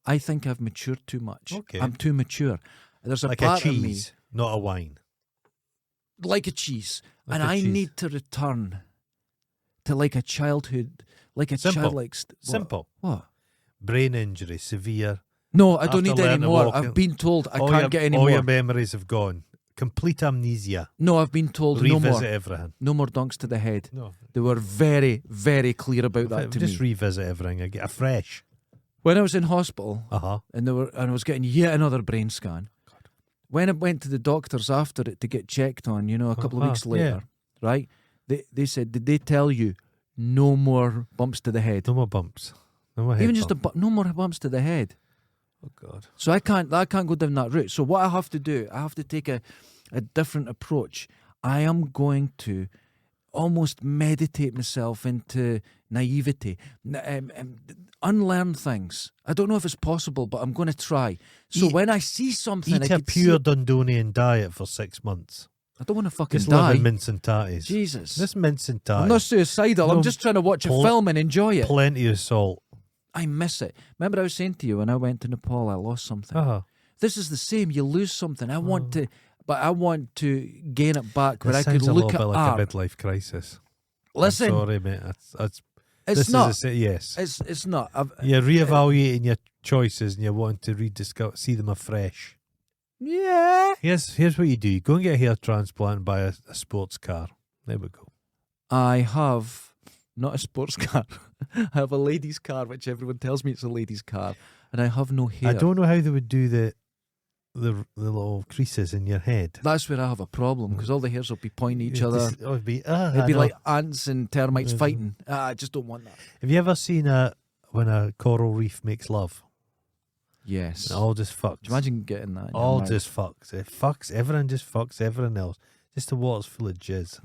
Speaker 1: I think I've matured too much.
Speaker 2: Okay.
Speaker 1: I'm too mature. There's a
Speaker 2: Like a
Speaker 1: part of me,
Speaker 2: cheese, not a wine.
Speaker 1: like a cheese,
Speaker 2: Like
Speaker 1: and
Speaker 2: a
Speaker 1: I
Speaker 2: cheese.
Speaker 1: need to return to like a childhood, like a
Speaker 2: Simple.
Speaker 1: childlike.
Speaker 2: Simple.
Speaker 1: What?
Speaker 2: Brain injury, severe.
Speaker 1: No, I don't
Speaker 2: After
Speaker 1: need any
Speaker 2: learning
Speaker 1: more.
Speaker 2: walking-
Speaker 1: I've been told I
Speaker 2: all
Speaker 1: can't
Speaker 2: your,
Speaker 1: get any
Speaker 2: all
Speaker 1: more.
Speaker 2: your memories have gone. Complete amnesia.
Speaker 1: No, I've been told
Speaker 2: Revisit
Speaker 1: no more.
Speaker 2: everything.
Speaker 1: No more donks to the head.
Speaker 2: No.
Speaker 1: They were very, very clear about that to
Speaker 2: Just
Speaker 1: me.
Speaker 2: revisit everything. I get a fresh.
Speaker 1: When I was in hospital,
Speaker 2: Uh-huh.
Speaker 1: and I was getting yet another brain scan. When I went to the doctors after it to get checked on, a couple of weeks later, right? They said, did they tell you no more bumps to the head?
Speaker 2: No more bumps. No more head
Speaker 1: Even just
Speaker 2: bump.
Speaker 1: no more bumps to the head.
Speaker 2: Oh, God.
Speaker 1: So I can't go down that route. So what I have to do, I have to take a different approach. I am going to almost meditate myself into naivety, unlearn things. I don't know if it's possible, but I'm going to try. So
Speaker 2: Eat-
Speaker 1: when I see something, I
Speaker 2: Eat a
Speaker 1: can see
Speaker 2: pure
Speaker 1: it.
Speaker 2: Dundonian diet for 6 months.
Speaker 1: I don't want to fucking
Speaker 2: Just live
Speaker 1: die.
Speaker 2: in mince and tatties.
Speaker 1: Jesus.
Speaker 2: This mince and
Speaker 1: I'm not
Speaker 2: tatties.
Speaker 1: suicidal. I'm
Speaker 2: No,
Speaker 1: just trying to watch a
Speaker 2: pl-
Speaker 1: film and enjoy it.
Speaker 2: Plenty of salt.
Speaker 1: I miss it. Remember I was saying to you when I went to Nepal, I lost something.
Speaker 2: Uh-huh.
Speaker 1: This is the same. You lose something. I want
Speaker 2: Oh.
Speaker 1: to, but I want to gain it back where
Speaker 2: This
Speaker 1: I could
Speaker 2: sounds a
Speaker 1: look
Speaker 2: little
Speaker 1: at
Speaker 2: bit
Speaker 1: art.
Speaker 2: like a midlife crisis.
Speaker 1: Listen,
Speaker 2: I'm sorry, mate.
Speaker 1: it's
Speaker 2: this
Speaker 1: not.
Speaker 2: Is yes.
Speaker 1: It's not.
Speaker 2: You're reevaluating your choices and you want to rediscover, see them afresh.
Speaker 1: Yeah.
Speaker 2: Here's what you do. You go and get a hair transplant and buy a sports car. There we go.
Speaker 1: I have not a sports car. I have a lady's car, which everyone tells me it's a lady's car, and I have no hair.
Speaker 2: I don't know how they would do the little creases in your head.
Speaker 1: That's where I have a problem because all the hairs will be pointing at each other.
Speaker 2: It would be,
Speaker 1: It'd be like ants and termites
Speaker 2: Mhm.
Speaker 1: fighting. I just don't want that.
Speaker 2: Have you ever seen when a coral reef makes love?
Speaker 1: Yes.
Speaker 2: It all just fucks.
Speaker 1: Do you imagine getting that? in your
Speaker 2: All
Speaker 1: mouth?
Speaker 2: just fucks. It fucks. Everyone just fucks everyone else. Just the water's full of jizz.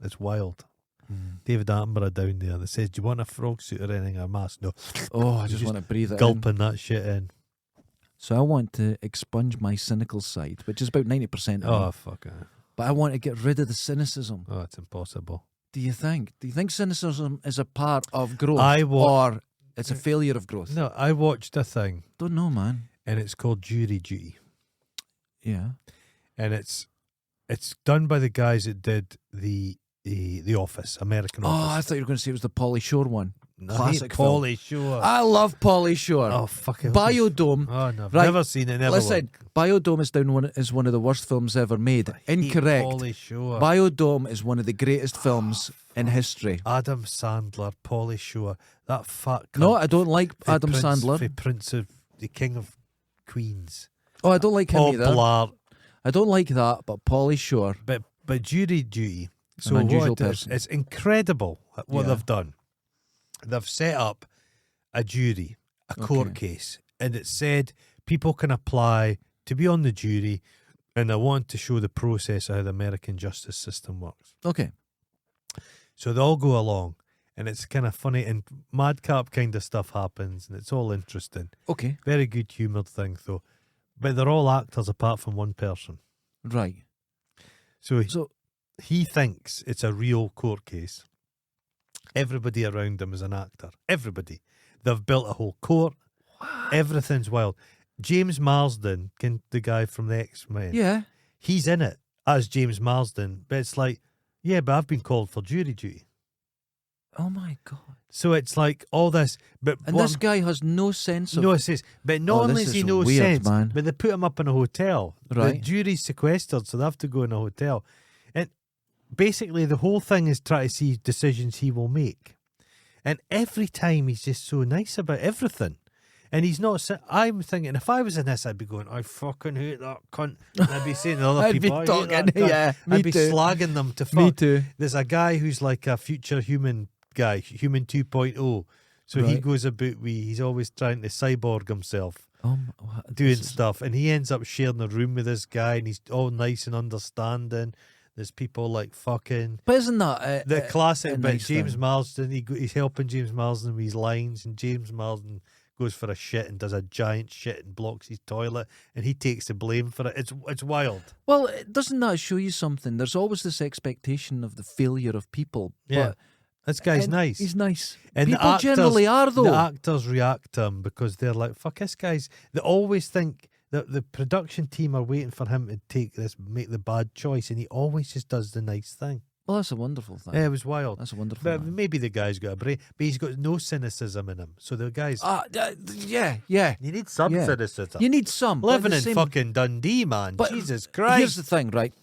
Speaker 2: It's wild.
Speaker 1: Mm.
Speaker 2: David Attenborough down there that says, "Do you want a frog suit or anything or a mask?" No,
Speaker 1: Oh, I
Speaker 2: You
Speaker 1: just
Speaker 2: just
Speaker 1: want to breathe it in.
Speaker 2: gulping that shit in.
Speaker 1: So I want to expunge my cynical side, which is about 90% of
Speaker 2: Oh
Speaker 1: me.
Speaker 2: fuck it.
Speaker 1: But I want to get rid of the cynicism.
Speaker 2: Oh, it's impossible.
Speaker 1: Do you think? Do you think cynicism is a part of growth,
Speaker 2: I
Speaker 1: or it's a failure of growth?
Speaker 2: No, I watched a thing
Speaker 1: Don't know, man.
Speaker 2: and it's called Jury Duty,
Speaker 1: Yeah.
Speaker 2: and it's done by the guys that did the Office, American
Speaker 1: Oh, I
Speaker 2: Office.
Speaker 1: thought you were going to say it was the Pauly Shore one.
Speaker 2: No,
Speaker 1: classic film.
Speaker 2: Pauly Shore.
Speaker 1: I love Pauly Shore.
Speaker 2: Oh fuck it.
Speaker 1: Biodome.
Speaker 2: Oh no, I've
Speaker 1: Right.
Speaker 2: never seen it. Never
Speaker 1: Listen, Biodome is one of the worst films ever made. Incorrect.
Speaker 2: Pauly Shore.
Speaker 1: Biodome is one of the greatest films in history.
Speaker 2: Adam Sandler, Pauly Shore, that fat.
Speaker 1: No,
Speaker 2: cunt
Speaker 1: I don't like
Speaker 2: for
Speaker 1: Adam
Speaker 2: Prince,
Speaker 1: Sandler.
Speaker 2: for Prince of the King of Queens.
Speaker 1: Oh, I don't like him
Speaker 2: Paul
Speaker 1: either.
Speaker 2: Blart.
Speaker 1: I don't like that, but Pauly Shore.
Speaker 2: But Jury Duty. So
Speaker 1: unusual
Speaker 2: what it is,
Speaker 1: person.
Speaker 2: it's incredible what
Speaker 1: Yeah.
Speaker 2: they've done. They've set up a jury, a court case, and it said people can apply to be on the jury, and they want to show the process of how the American justice system works.
Speaker 1: Okay.
Speaker 2: So they all go along, and it's kind of funny, and madcap kind of stuff happens, and it's all interesting.
Speaker 1: Okay.
Speaker 2: Very good humoured thing, though. But they're all actors apart from one person.
Speaker 1: Right.
Speaker 2: So
Speaker 1: So
Speaker 2: he thinks it's a real court case. Everybody around him is an actor. Everybody. They've built a whole court. Everything's wild. James Marsden, the guy from the X-Men,
Speaker 1: yeah.
Speaker 2: he's in it as James Marsden. But it's like, yeah, but I've been called for jury duty.
Speaker 1: Oh my god.
Speaker 2: So it's like all this. But
Speaker 1: And
Speaker 2: what
Speaker 1: this guy has no sense of.
Speaker 2: no, it says, but not
Speaker 1: Oh,
Speaker 2: only
Speaker 1: this
Speaker 2: has he
Speaker 1: is
Speaker 2: no
Speaker 1: weird,
Speaker 2: sense,
Speaker 1: man.
Speaker 2: but they put him up in a hotel. The
Speaker 1: Right.
Speaker 2: jury's sequestered, so they have to go in a hotel. And basically, the whole thing is trying to see decisions he will make. And every time he's just so nice about everything. And he's not. I'm thinking, if I was in this, I'd be going, I fucking hate that cunt. And I'd be saying to other
Speaker 1: I'd be
Speaker 2: people, I hate that
Speaker 1: talking,
Speaker 2: cunt.
Speaker 1: yeah, me
Speaker 2: I'd be
Speaker 1: too.
Speaker 2: slagging them to fuck.
Speaker 1: Me too.
Speaker 2: There's a guy who's like a future human guy, human 2.0. So he
Speaker 1: Right.
Speaker 2: goes about he's always trying to cyborg himself,
Speaker 1: What,
Speaker 2: doing
Speaker 1: this is-
Speaker 2: stuff. And he ends up sharing a room with this guy, and he's all nice and understanding. There's people like fucking.
Speaker 1: But isn't that
Speaker 2: The classic
Speaker 1: a
Speaker 2: bit,
Speaker 1: nice
Speaker 2: James
Speaker 1: thing?
Speaker 2: Marsden, he's helping James Marsden with his lines, and James Marsden goes for a shit and does a giant shit and blocks his toilet, and he takes the blame for it. It's wild.
Speaker 1: Well, doesn't that show you something? There's always this expectation of the failure of people.
Speaker 2: Yeah. This guy's
Speaker 1: and
Speaker 2: nice.
Speaker 1: He's nice.
Speaker 2: And the
Speaker 1: People
Speaker 2: actors-
Speaker 1: generally are, though.
Speaker 2: The actors react to him because they're like, fuck, this guy's. They always think that the production team are waiting for him to make the bad choice, and he always just does the nice thing.
Speaker 1: Well, that's a wonderful thing.
Speaker 2: Yeah, it was wild.
Speaker 1: That's a wonderful
Speaker 2: But
Speaker 1: thing.
Speaker 2: maybe the guy's got a brain, but he's got no cynicism in him. So the guy's.
Speaker 1: Yeah.
Speaker 2: You need some
Speaker 1: yeah.
Speaker 2: cynicism.
Speaker 1: You need some. but
Speaker 2: Living
Speaker 1: the
Speaker 2: in
Speaker 1: same-
Speaker 2: fucking Dundee, man.
Speaker 1: But
Speaker 2: Jesus
Speaker 1: Here's
Speaker 2: Christ.
Speaker 1: the thing, right?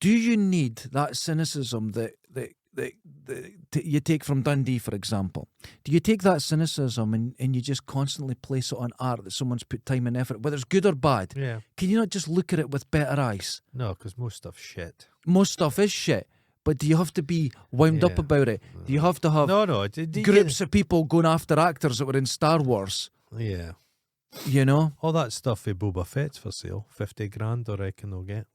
Speaker 1: Do you need that cynicism that you take from Dundee, for example? Do you take that cynicism and you just constantly place it on art that someone's put time and effort, whether it's good or bad?
Speaker 2: Yeah.
Speaker 1: Can you not just look at it with better eyes?
Speaker 2: No, because most stuff's shit.
Speaker 1: Most stuff is shit, but do you have to be wound up
Speaker 2: Yeah.
Speaker 1: about it? Do you have to have
Speaker 2: No.
Speaker 1: groups of people going after actors that were in Star Wars?
Speaker 2: Yeah.
Speaker 1: You know?
Speaker 2: All that stuff with Boba Fett's for sale. 50 grand, I reckon they'll get.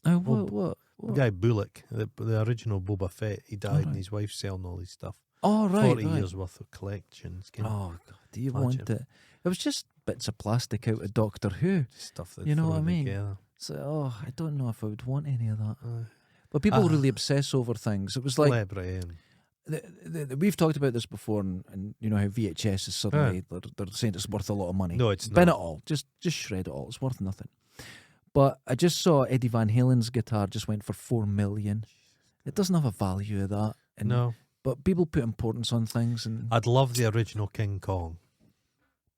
Speaker 1: What? What?
Speaker 2: Guy Bullock, the original Boba Fett, he died and
Speaker 1: Alright.
Speaker 2: his wife's selling all his stuff.
Speaker 1: Oh, right.
Speaker 2: 40
Speaker 1: right.
Speaker 2: years worth of collections. Can
Speaker 1: Oh, God, do you
Speaker 2: imagine.
Speaker 1: want it? It was just bits of plastic out of Doctor Who.
Speaker 2: stuff that
Speaker 1: You know what I
Speaker 2: thrown
Speaker 1: mean?
Speaker 2: together.
Speaker 1: So, I don't know if I would want any of that.
Speaker 2: Aye.
Speaker 1: But people
Speaker 2: Ah.
Speaker 1: really obsess over things. It was like,
Speaker 2: Celebrity and
Speaker 1: we've talked about this before, and you know how VHS is suddenly, they're saying it's worth a lot of money.
Speaker 2: no, it's
Speaker 1: Bin
Speaker 2: not.
Speaker 1: it all. Just shred it all. It's worth nothing. But I just saw Eddie Van Halen's guitar just went for $4 million. It doesn't have a value of that. And,
Speaker 2: No,
Speaker 1: But people put importance on things. And
Speaker 2: I'd love the original King Kong.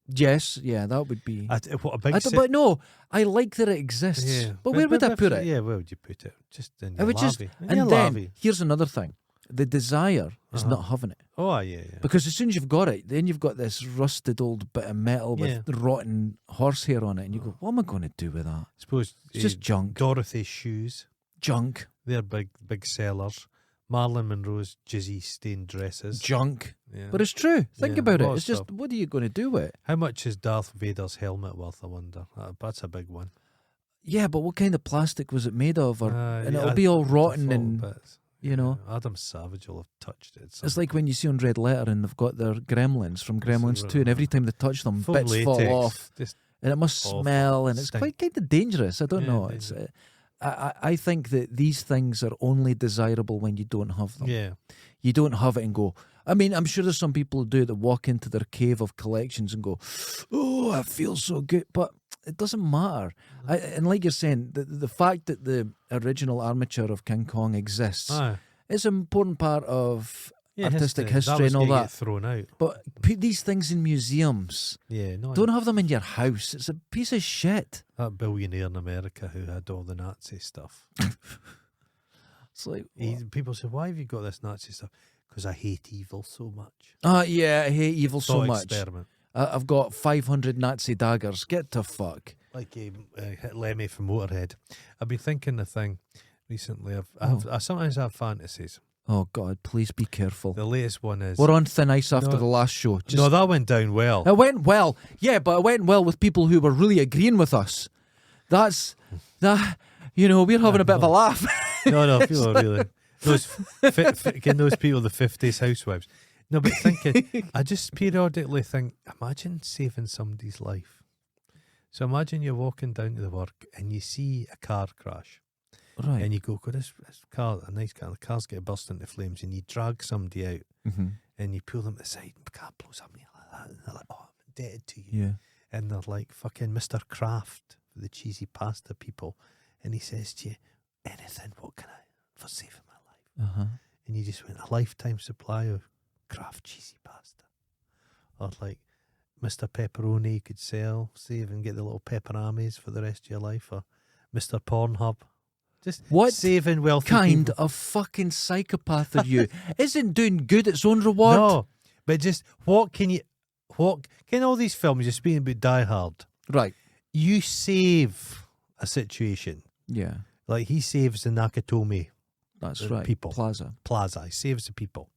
Speaker 1: yes, yeah, that would be.
Speaker 2: What a big
Speaker 1: But no, I like that it exists.
Speaker 2: yeah.
Speaker 1: But where would I put it?
Speaker 2: Yeah, where would you put it? Just in
Speaker 1: I
Speaker 2: your
Speaker 1: would just,
Speaker 2: lavvy. In
Speaker 1: and
Speaker 2: your
Speaker 1: then
Speaker 2: lavvy.
Speaker 1: here's another thing: the desire is
Speaker 2: Uh-huh.
Speaker 1: not having it,
Speaker 2: Oh, yeah.
Speaker 1: because as soon as you've got it, then you've got this rusted old bit of metal with rotten horsehair on it, and you go, "What am I going to do with that?
Speaker 2: Suppose
Speaker 1: It's just junk,
Speaker 2: Dorothy's shoes.
Speaker 1: junk,
Speaker 2: They're big sellers. Marilyn Monroe's jizzy stained dresses.
Speaker 1: junk."
Speaker 2: Yeah.
Speaker 1: But it's true. Think
Speaker 2: Yeah,
Speaker 1: about it.
Speaker 2: lots
Speaker 1: It's just,
Speaker 2: of-
Speaker 1: what are you going to do with it?
Speaker 2: How much is Darth Vader's helmet worth, I wonder? That's a big one.
Speaker 1: Yeah, but what kind of plastic was it made of? Or, and
Speaker 2: Yeah,
Speaker 1: it'll be all
Speaker 2: the
Speaker 1: rotten,
Speaker 2: full
Speaker 1: and
Speaker 2: bits.
Speaker 1: you know.
Speaker 2: Yeah, Adam Savage will have touched it.
Speaker 1: It's like when you see on Red Letter and they've got their gremlins from Gremlins 2, and every time they touch them,
Speaker 2: full
Speaker 1: bits
Speaker 2: latex.
Speaker 1: fall off.
Speaker 2: Just
Speaker 1: And it must
Speaker 2: awful.
Speaker 1: smell, and it's
Speaker 2: Stink.
Speaker 1: quite kind of dangerous. I don't
Speaker 2: Yeah,
Speaker 1: know. It's I think that these things are only desirable when you don't have them.
Speaker 2: yeah.
Speaker 1: You don't have it and go. I mean, I'm sure there's some people who do it that walk into their cave of collections and go, "Oh, I feel so good," but it doesn't matter. And like you're saying, the fact that the original armature of King Kong exists
Speaker 2: Aye.
Speaker 1: is an important part of
Speaker 2: Yeah,
Speaker 1: artistic history
Speaker 2: was
Speaker 1: and all
Speaker 2: gonna
Speaker 1: that.
Speaker 2: Get thrown out.
Speaker 1: But put these things in museums.
Speaker 2: Yeah, no.
Speaker 1: Don't have them in your house. It's a piece of shit.
Speaker 2: That billionaire in America who had all the Nazi stuff.
Speaker 1: It's like,
Speaker 2: People say, "Why have you got this Nazi stuff?" Because I hate evil so much.
Speaker 1: yeah, I hate evil so
Speaker 2: Thought
Speaker 1: much.
Speaker 2: experiment.
Speaker 1: I've got 500 Nazi daggers. Get to fuck.
Speaker 2: Like Lemmy from Motorhead. I've been thinking the thing recently. I sometimes have fantasies.
Speaker 1: Oh, God, please be careful.
Speaker 2: The latest one is.
Speaker 1: We're on thin ice after
Speaker 2: No.
Speaker 1: the last show. Just,
Speaker 2: No, that went down well.
Speaker 1: it went well. Yeah, but it went well with people who were really agreeing with us. That's, that, you know, we're having a bit of a laugh.
Speaker 2: No, people are really those can those people the 50s housewives. No, but thinking, I just periodically think, imagine saving somebody's life. So imagine you're walking down to the work and you see a car crash,
Speaker 1: Right.
Speaker 2: and you go, this car, a nice car, the car's get burst into flames, and you drag somebody out
Speaker 1: Mm-hmm.
Speaker 2: and you pull them to the side, and the car blows up near like that, and they're like, "Oh, I'm indebted to you,"
Speaker 1: Yeah.
Speaker 2: and they're like fucking Mr. Kraft, the cheesy pasta people, and he says to you, "Anything, what can I for saving my life?"
Speaker 1: Uh-huh.
Speaker 2: And you just went, a lifetime supply of Kraft cheesy pasta. Or like Mr. Pepperoni you could save and get the little peperamis for the rest of your life. Or Mr. Pornhub. Just
Speaker 1: What
Speaker 2: saving wealthy
Speaker 1: kind
Speaker 2: people.
Speaker 1: of fucking psychopath are you? Isn't doing good its own reward?
Speaker 2: No, but just what can all these films, you're speaking about Die Hard,
Speaker 1: Right.
Speaker 2: you save a situation.
Speaker 1: Yeah.
Speaker 2: Like he saves the Nakatomi
Speaker 1: That's
Speaker 2: The
Speaker 1: right.
Speaker 2: people.
Speaker 1: Plaza.
Speaker 2: Plaza. He saves the people.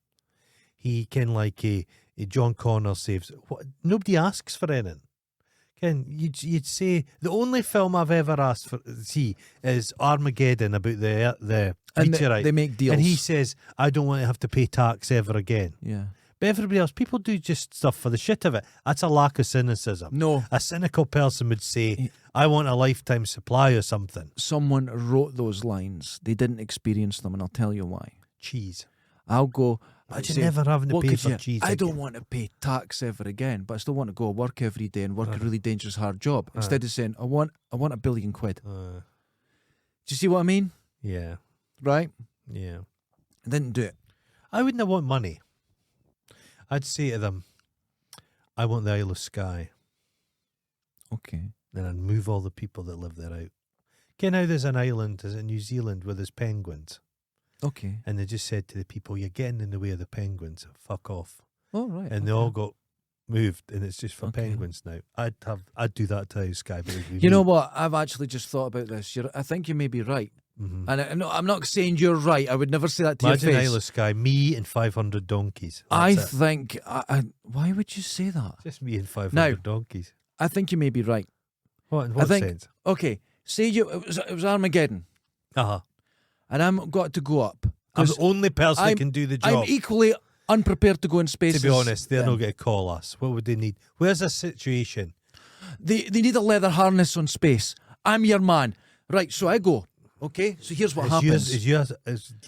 Speaker 2: He can John Connor saves. What? Nobody asks for anything. Ken, you'd say the only film I've ever asked for see is Armageddon about the
Speaker 1: And
Speaker 2: meteorite,
Speaker 1: they make deals.
Speaker 2: and he says I don't want to have to pay tax ever again.
Speaker 1: yeah.
Speaker 2: But everybody else, people do just stuff for the shit of it. That's a lack of cynicism.
Speaker 1: No.
Speaker 2: A cynical person would say, I want a lifetime supply or something.
Speaker 1: Someone wrote those lines. They didn't experience them, and I'll tell you why.
Speaker 2: Cheese.
Speaker 1: I'll go.
Speaker 2: Imagine
Speaker 1: say,
Speaker 2: never having to
Speaker 1: what
Speaker 2: pay
Speaker 1: could
Speaker 2: for
Speaker 1: you-
Speaker 2: cheese.
Speaker 1: I don't
Speaker 2: again.
Speaker 1: want to pay tax ever again, but I still want to go work every day and work a really dangerous hard job. Instead of saying, I want £1 billion. Do you see what I mean?
Speaker 2: Yeah,
Speaker 1: Right?
Speaker 2: yeah.
Speaker 1: I didn't do it.
Speaker 2: I wouldn't want money. I'd say to them, I want the Isle of Skye.
Speaker 1: Okay.
Speaker 2: Then I'd move all the people that live there out. Okay, now there's an island, is it New Zealand, where there's penguins.
Speaker 1: Okay.
Speaker 2: And they just said to the people, you're getting in the way of the penguins, fuck off.
Speaker 1: All right.
Speaker 2: And they all got moved, and it's just for
Speaker 1: Okay.
Speaker 2: penguins now. I'd do that to Isle of Skye. But
Speaker 1: You know what? I've actually just thought about this. I think you may be right.
Speaker 2: Mm-hmm.
Speaker 1: And I'm not saying you're right. I would never say that to
Speaker 2: Imagine
Speaker 1: your face.
Speaker 2: Isle of Skye, me and 500 donkeys.
Speaker 1: I
Speaker 2: That's it.
Speaker 1: think. Why would you say that?
Speaker 2: Just me and 500
Speaker 1: Now-
Speaker 2: donkeys.
Speaker 1: I think you may be right.
Speaker 2: What? In what
Speaker 1: think-
Speaker 2: sense?
Speaker 1: Okay. Say it was Armageddon.
Speaker 2: Uh-huh.
Speaker 1: and I'm got to go up.
Speaker 2: I'm
Speaker 1: 'Cause
Speaker 2: the only person that
Speaker 1: I'm-
Speaker 2: can do the
Speaker 1: I'm
Speaker 2: job.
Speaker 1: equally unprepared to go in space.
Speaker 2: To be
Speaker 1: as
Speaker 2: honest, they're
Speaker 1: them.
Speaker 2: not going to call us. What would they need? Where's a situation?
Speaker 1: They need a leather harness on space. I'm your man. Right, so I go. Okay, so here's what happens.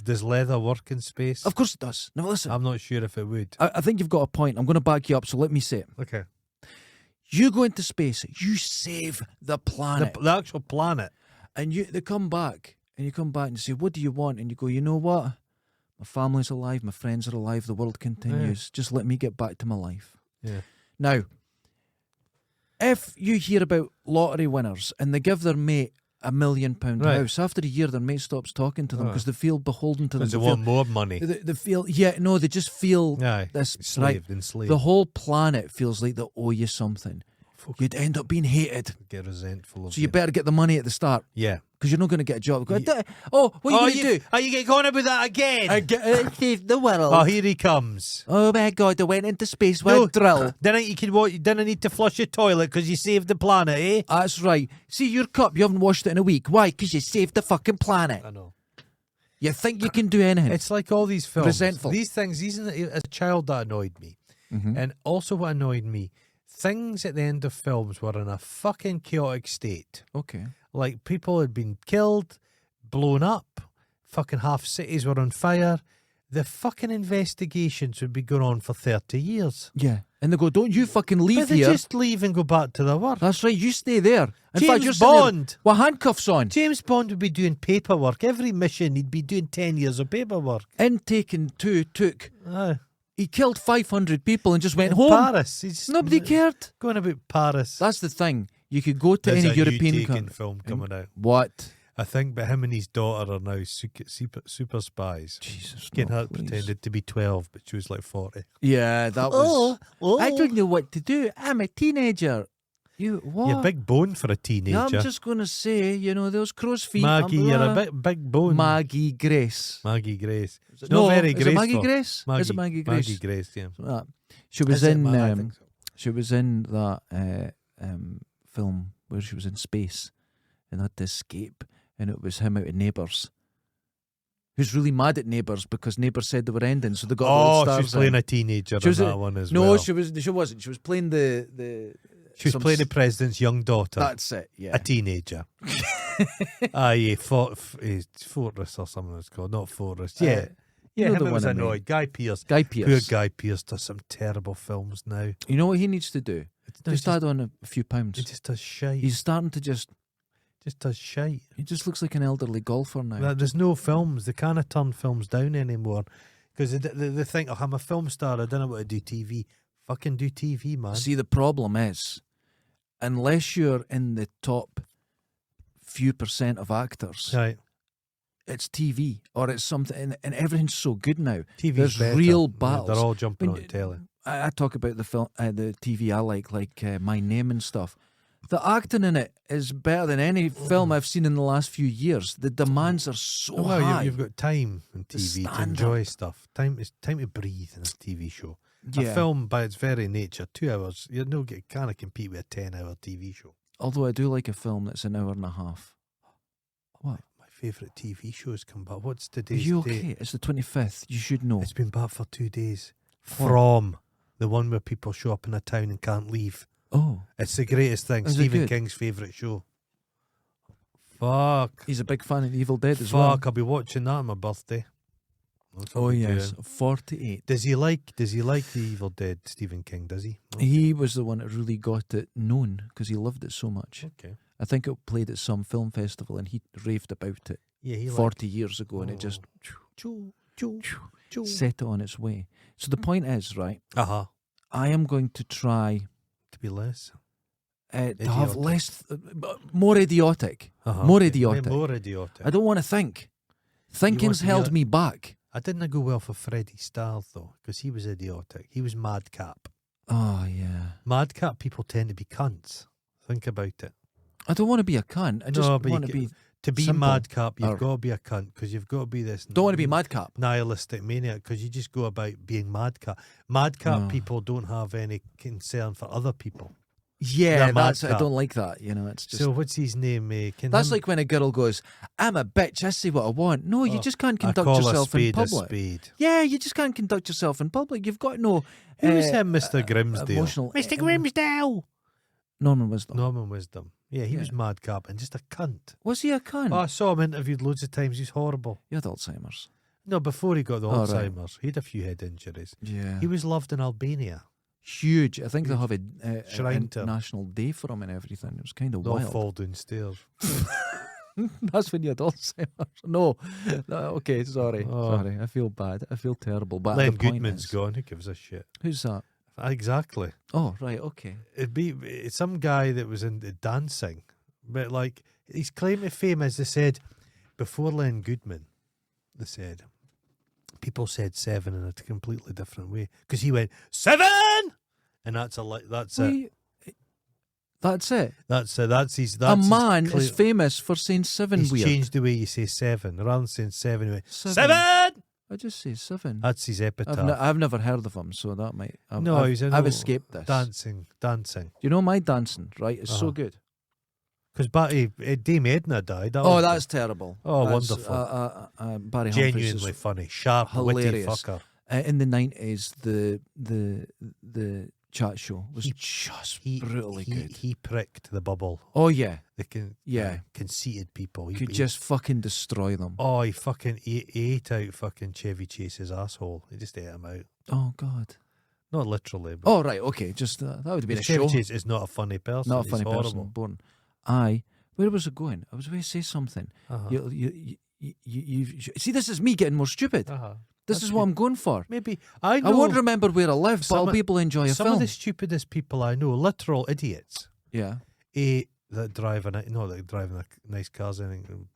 Speaker 2: Does leather work in space?
Speaker 1: Of course it does. Now listen,
Speaker 2: I'm not sure if it would.
Speaker 1: I think you've got a point. I'm going to back you up, so let me say it.
Speaker 2: Okay.
Speaker 1: You go into space, you save the planet.
Speaker 2: The actual planet.
Speaker 1: And they come back, and you come back and say, what do you want? And you go, you know what? My family's alive, my friends are alive, the world continues. Just let me get back to my life.
Speaker 2: Yeah.
Speaker 1: Now, if you hear about lottery winners and they give their mate £1 million
Speaker 2: Right.
Speaker 1: house, after a year their mate stops talking to them because they feel beholden to them.
Speaker 2: Because they want more money.
Speaker 1: They feel, they just feel
Speaker 2: Aye.
Speaker 1: this,
Speaker 2: Enslaved,
Speaker 1: right?
Speaker 2: enslaved.
Speaker 1: The whole planet feels like they owe you something.
Speaker 2: Fuck.
Speaker 1: You'd end up being hated.
Speaker 2: Get resentful of
Speaker 1: So you better get the money at the start
Speaker 2: Yeah.
Speaker 1: because you're not going to get a job. Go, oh, what are you going to do?
Speaker 2: Are you going about that again?
Speaker 1: Save the world.
Speaker 2: Oh, here he comes.
Speaker 1: Oh my God, I went into space with a drill.
Speaker 2: Didn't need to flush your toilet because you saved the planet, eh?
Speaker 1: That's right. See your cup, you haven't washed it in a week. Why? Because you saved the fucking planet.
Speaker 2: I know.
Speaker 1: You think you can do anything.
Speaker 2: It's like all these films.
Speaker 1: Resentful.
Speaker 2: These things, as a child, that annoyed me.
Speaker 1: Mhm.
Speaker 2: And also what annoyed me, things at the end of films were in a fucking chaotic state.
Speaker 1: Okay.
Speaker 2: Like people had been killed, blown up, fucking half cities were on fire. The fucking investigations would be going on for 30 years.
Speaker 1: Yeah. And they go, don't you fucking leave
Speaker 2: But they
Speaker 1: here.
Speaker 2: just leave and go back to their work.
Speaker 1: That's right, you stay there. In fact,
Speaker 2: James
Speaker 1: you're sitting there
Speaker 2: Bond.
Speaker 1: with handcuffs on.
Speaker 2: James Bond would be doing paperwork. Every mission, he'd be doing 10 years of paperwork.
Speaker 1: In Taken 2 took,
Speaker 2: Aye.
Speaker 1: he killed 500 people and just went
Speaker 2: In
Speaker 1: home.
Speaker 2: Paris. He's
Speaker 1: Nobody cared.
Speaker 2: going about Paris.
Speaker 1: That's the thing. You could go to
Speaker 2: There's
Speaker 1: any
Speaker 2: a
Speaker 1: European
Speaker 2: Taken
Speaker 1: country.
Speaker 2: film coming out.
Speaker 1: What?
Speaker 2: I think, but him and his daughter are now super spies.
Speaker 1: Jesus.
Speaker 2: Getting
Speaker 1: no,
Speaker 2: her
Speaker 1: please.
Speaker 2: pretended to be 12, but she was like 40.
Speaker 1: Yeah, that was.
Speaker 2: oh.
Speaker 1: I don't know what to do. I'm a teenager. You what?
Speaker 2: You're big bone for a teenager.
Speaker 1: Yeah, I'm just going to say, those crow's feet.
Speaker 2: Maggie, you're a big bone.
Speaker 1: Maggie Grace.
Speaker 2: Maggie Grace.
Speaker 1: Is it-
Speaker 2: Not
Speaker 1: no,
Speaker 2: very
Speaker 1: is it Maggie
Speaker 2: graceful.
Speaker 1: Grace? Is it Maggie Grace?
Speaker 2: Maggie Grace, yeah.
Speaker 1: She was
Speaker 2: Is it?
Speaker 1: in.
Speaker 2: I think so.
Speaker 1: She was in that film where she was in space and had to escape, and it was him out of Neighbours. Who's really mad at Neighbours because Neighbours said they were ending, so they got all the
Speaker 2: Oh,
Speaker 1: stars
Speaker 2: she was playing
Speaker 1: in.
Speaker 2: a teenager
Speaker 1: She was
Speaker 2: in
Speaker 1: a-
Speaker 2: that one as
Speaker 1: No,
Speaker 2: well.
Speaker 1: she wasn't. She was playing the.
Speaker 2: She was
Speaker 1: some
Speaker 2: playing the
Speaker 1: s-
Speaker 2: president's young daughter.
Speaker 1: That's it. Yeah.
Speaker 2: A teenager. Fortress or something it's called. Not Fortress. Yeah. Yeah,
Speaker 1: know
Speaker 2: him
Speaker 1: the
Speaker 2: that was
Speaker 1: one I mean.
Speaker 2: annoyed. Guy Pearce.
Speaker 1: Guy
Speaker 2: Poor
Speaker 1: Pearce.
Speaker 2: Guy Pearce does some terrible films now.
Speaker 1: You know what he needs to do? Just add on a few
Speaker 2: He
Speaker 1: pounds.
Speaker 2: just does shite.
Speaker 1: He's starting to just.
Speaker 2: just does shite.
Speaker 1: He just looks like an elderly golfer now.
Speaker 2: There's no films. They can't turn films down anymore because they think, oh, I'm a film star. I don't want to do TV. Fucking do TV, man.
Speaker 1: See, the problem is, unless you're in the top few percent of actors,
Speaker 2: Right.
Speaker 1: it's TV or it's something, and everything's so good now.
Speaker 2: TV's
Speaker 1: There's
Speaker 2: better.
Speaker 1: real
Speaker 2: Yeah,
Speaker 1: battles.
Speaker 2: they're all jumping
Speaker 1: When
Speaker 2: on telly.
Speaker 1: I talk about the film, the TV I like My Name and stuff. The acting in it is better than any film I've seen in the last few years. The demands are so
Speaker 2: Oh, well,
Speaker 1: high.
Speaker 2: you've got time on
Speaker 1: The
Speaker 2: TV to
Speaker 1: stand
Speaker 2: enjoy
Speaker 1: up.
Speaker 2: stuff. It's time to breathe in a TV show.
Speaker 1: Yeah.
Speaker 2: A film, by its very nature, 2 hours, you know, can't compete with a 10-hour TV show.
Speaker 1: Although I do like a film that's an hour and a half. What?
Speaker 2: My favourite TV shows come back. What's
Speaker 1: Are
Speaker 2: today's
Speaker 1: you
Speaker 2: date?
Speaker 1: okay? It's the 25th. You should know.
Speaker 2: It's been back for 2 days.
Speaker 1: What?
Speaker 2: From the one where people show up in a town and can't leave.
Speaker 1: Oh,
Speaker 2: It's the greatest thing.
Speaker 1: Is it
Speaker 2: Stephen
Speaker 1: good?
Speaker 2: King's favourite show. Fuck.
Speaker 1: he's a big fan of Evil Dead as well.
Speaker 2: Fuck, I'll be watching that on my birthday. That's what
Speaker 1: Oh
Speaker 2: we're
Speaker 1: yes,
Speaker 2: doing.
Speaker 1: 48.
Speaker 2: Does he like the Evil Dead, Stephen King, does he?
Speaker 1: He was the one that really got it known because he loved it so much.
Speaker 2: Okay.
Speaker 1: I think it played at some film festival and he raved about it
Speaker 2: Yeah, he
Speaker 1: 40 years ago and it just
Speaker 2: Choo, choo, choo.
Speaker 1: set it on its way. So the point is, right,
Speaker 2: Uh-huh.
Speaker 1: I am going to try
Speaker 2: To be less.
Speaker 1: to have
Speaker 2: Idiotic.
Speaker 1: less, more idiotic.
Speaker 2: Uh-huh.
Speaker 1: More
Speaker 2: Okay.
Speaker 1: idiotic.
Speaker 2: More idiotic.
Speaker 1: I don't want to think. Thinking's
Speaker 2: to be
Speaker 1: held
Speaker 2: a-
Speaker 1: me back.
Speaker 2: I didn't go well for Freddie Starr, though, because he was idiotic. He was madcap.
Speaker 1: Oh, yeah.
Speaker 2: Madcap people tend to be cunts. Think about it.
Speaker 1: I don't want to be a cunt. I just
Speaker 2: No, but you
Speaker 1: want to
Speaker 2: get-
Speaker 1: be.
Speaker 2: To be
Speaker 1: Simple.
Speaker 2: madcap, you've
Speaker 1: Or-
Speaker 2: got to be a cunt, because you've got to be this
Speaker 1: Don't want to be madcap.
Speaker 2: nihilistic maniac, because you just go about being madcap. Madcap
Speaker 1: No.
Speaker 2: people don't have any concern for other people.
Speaker 1: Yeah,
Speaker 2: The
Speaker 1: that's I
Speaker 2: madcap.
Speaker 1: don't like that. You know, it's just
Speaker 2: So what's his name?
Speaker 1: that's like when a girl goes, "I'm a bitch. I say what I want." No, you
Speaker 2: Oh,
Speaker 1: just can't
Speaker 2: I
Speaker 1: conduct
Speaker 2: call
Speaker 1: yourself
Speaker 2: a
Speaker 1: in
Speaker 2: spade a
Speaker 1: public.
Speaker 2: spade.
Speaker 1: Yeah, you just can't conduct yourself in public. You've got no.
Speaker 2: Who was him, Mr. Grimsdale?
Speaker 1: Emotional.
Speaker 2: Mr. Grimsdale.
Speaker 1: Norman Wisdom.
Speaker 2: Norman Wisdom. Yeah, he
Speaker 1: Yeah.
Speaker 2: was madcap and just a cunt.
Speaker 1: Was he a cunt?
Speaker 2: Oh, I saw him interviewed loads of times. He's horrible.
Speaker 1: He had Alzheimer's.
Speaker 2: No, before he got the
Speaker 1: Oh, right.
Speaker 2: Alzheimer's, he had a few head injuries.
Speaker 1: Yeah.
Speaker 2: He was loved in Albania.
Speaker 1: Huge. I think they'll have a
Speaker 2: Shrine to him.
Speaker 1: national day for him and everything. It was kind of
Speaker 2: They'll
Speaker 1: wild.
Speaker 2: fall downstairs.
Speaker 1: That's when you had Alzheimer's. No. Okay, sorry.
Speaker 2: Oh.
Speaker 1: Sorry. I feel bad. I feel terrible. But
Speaker 2: Len
Speaker 1: the point
Speaker 2: Goodman's
Speaker 1: is-
Speaker 2: gone. Who gives a shit?
Speaker 1: Who's that?
Speaker 2: Exactly.
Speaker 1: Oh, right. Okay.
Speaker 2: It's some guy that was into dancing, but like his claim to fame, as they said before Len Goodman, they said people said 7 in a completely different way because he went 7, and that's that's it.
Speaker 1: Wait, that's it.
Speaker 2: That's his.
Speaker 1: A
Speaker 2: That's his
Speaker 1: man
Speaker 2: claim.
Speaker 1: is famous for saying 7
Speaker 2: He's
Speaker 1: weird.
Speaker 2: changed the way you say 7 rather than saying 7. He went
Speaker 1: 7.
Speaker 2: 7.
Speaker 1: I just say 7.
Speaker 2: That's his epitaph.
Speaker 1: I've never heard of him, so that might.
Speaker 2: No, he's an
Speaker 1: I've
Speaker 2: old
Speaker 1: escaped this.
Speaker 2: dancing.
Speaker 1: You know my dancing, right? It's so
Speaker 2: Uh-huh.
Speaker 1: good.
Speaker 2: Because Dame Edna died. That
Speaker 1: Oh,
Speaker 2: was
Speaker 1: that's terrible.
Speaker 2: Oh,
Speaker 1: That's,
Speaker 2: wonderful.
Speaker 1: Barry Humphries
Speaker 2: genuinely
Speaker 1: is,
Speaker 2: funny, sharp, witty
Speaker 1: hilarious.
Speaker 2: fucker.
Speaker 1: in the 90s. The chat show was just brutally good.
Speaker 2: He pricked the bubble.
Speaker 1: Oh yeah,
Speaker 2: The conceited people.
Speaker 1: could just fucking destroy them.
Speaker 2: Oh, he ate out fucking Chevy Chase's asshole. He just ate him out.
Speaker 1: Oh god.
Speaker 2: Not literally, but
Speaker 1: Oh right, okay. Just that would have been a
Speaker 2: Chevy
Speaker 1: show.
Speaker 2: Chase is not a funny person.
Speaker 1: Not a
Speaker 2: He's
Speaker 1: funny person.
Speaker 2: horrible.
Speaker 1: Born. Where was it going? I was going to say something.
Speaker 2: Uh-huh.
Speaker 1: You see, this is me getting more stupid.
Speaker 2: Uh-huh.
Speaker 1: This
Speaker 2: That's
Speaker 1: is what
Speaker 2: good.
Speaker 1: I'm going for.
Speaker 2: Maybe I know
Speaker 1: I won't remember where I live, but
Speaker 2: some
Speaker 1: I'll
Speaker 2: of-
Speaker 1: be able to enjoy a
Speaker 2: some
Speaker 1: film.
Speaker 2: of the stupidest people I know, literal idiots.
Speaker 1: Yeah.
Speaker 2: That drive nice cars. Anything,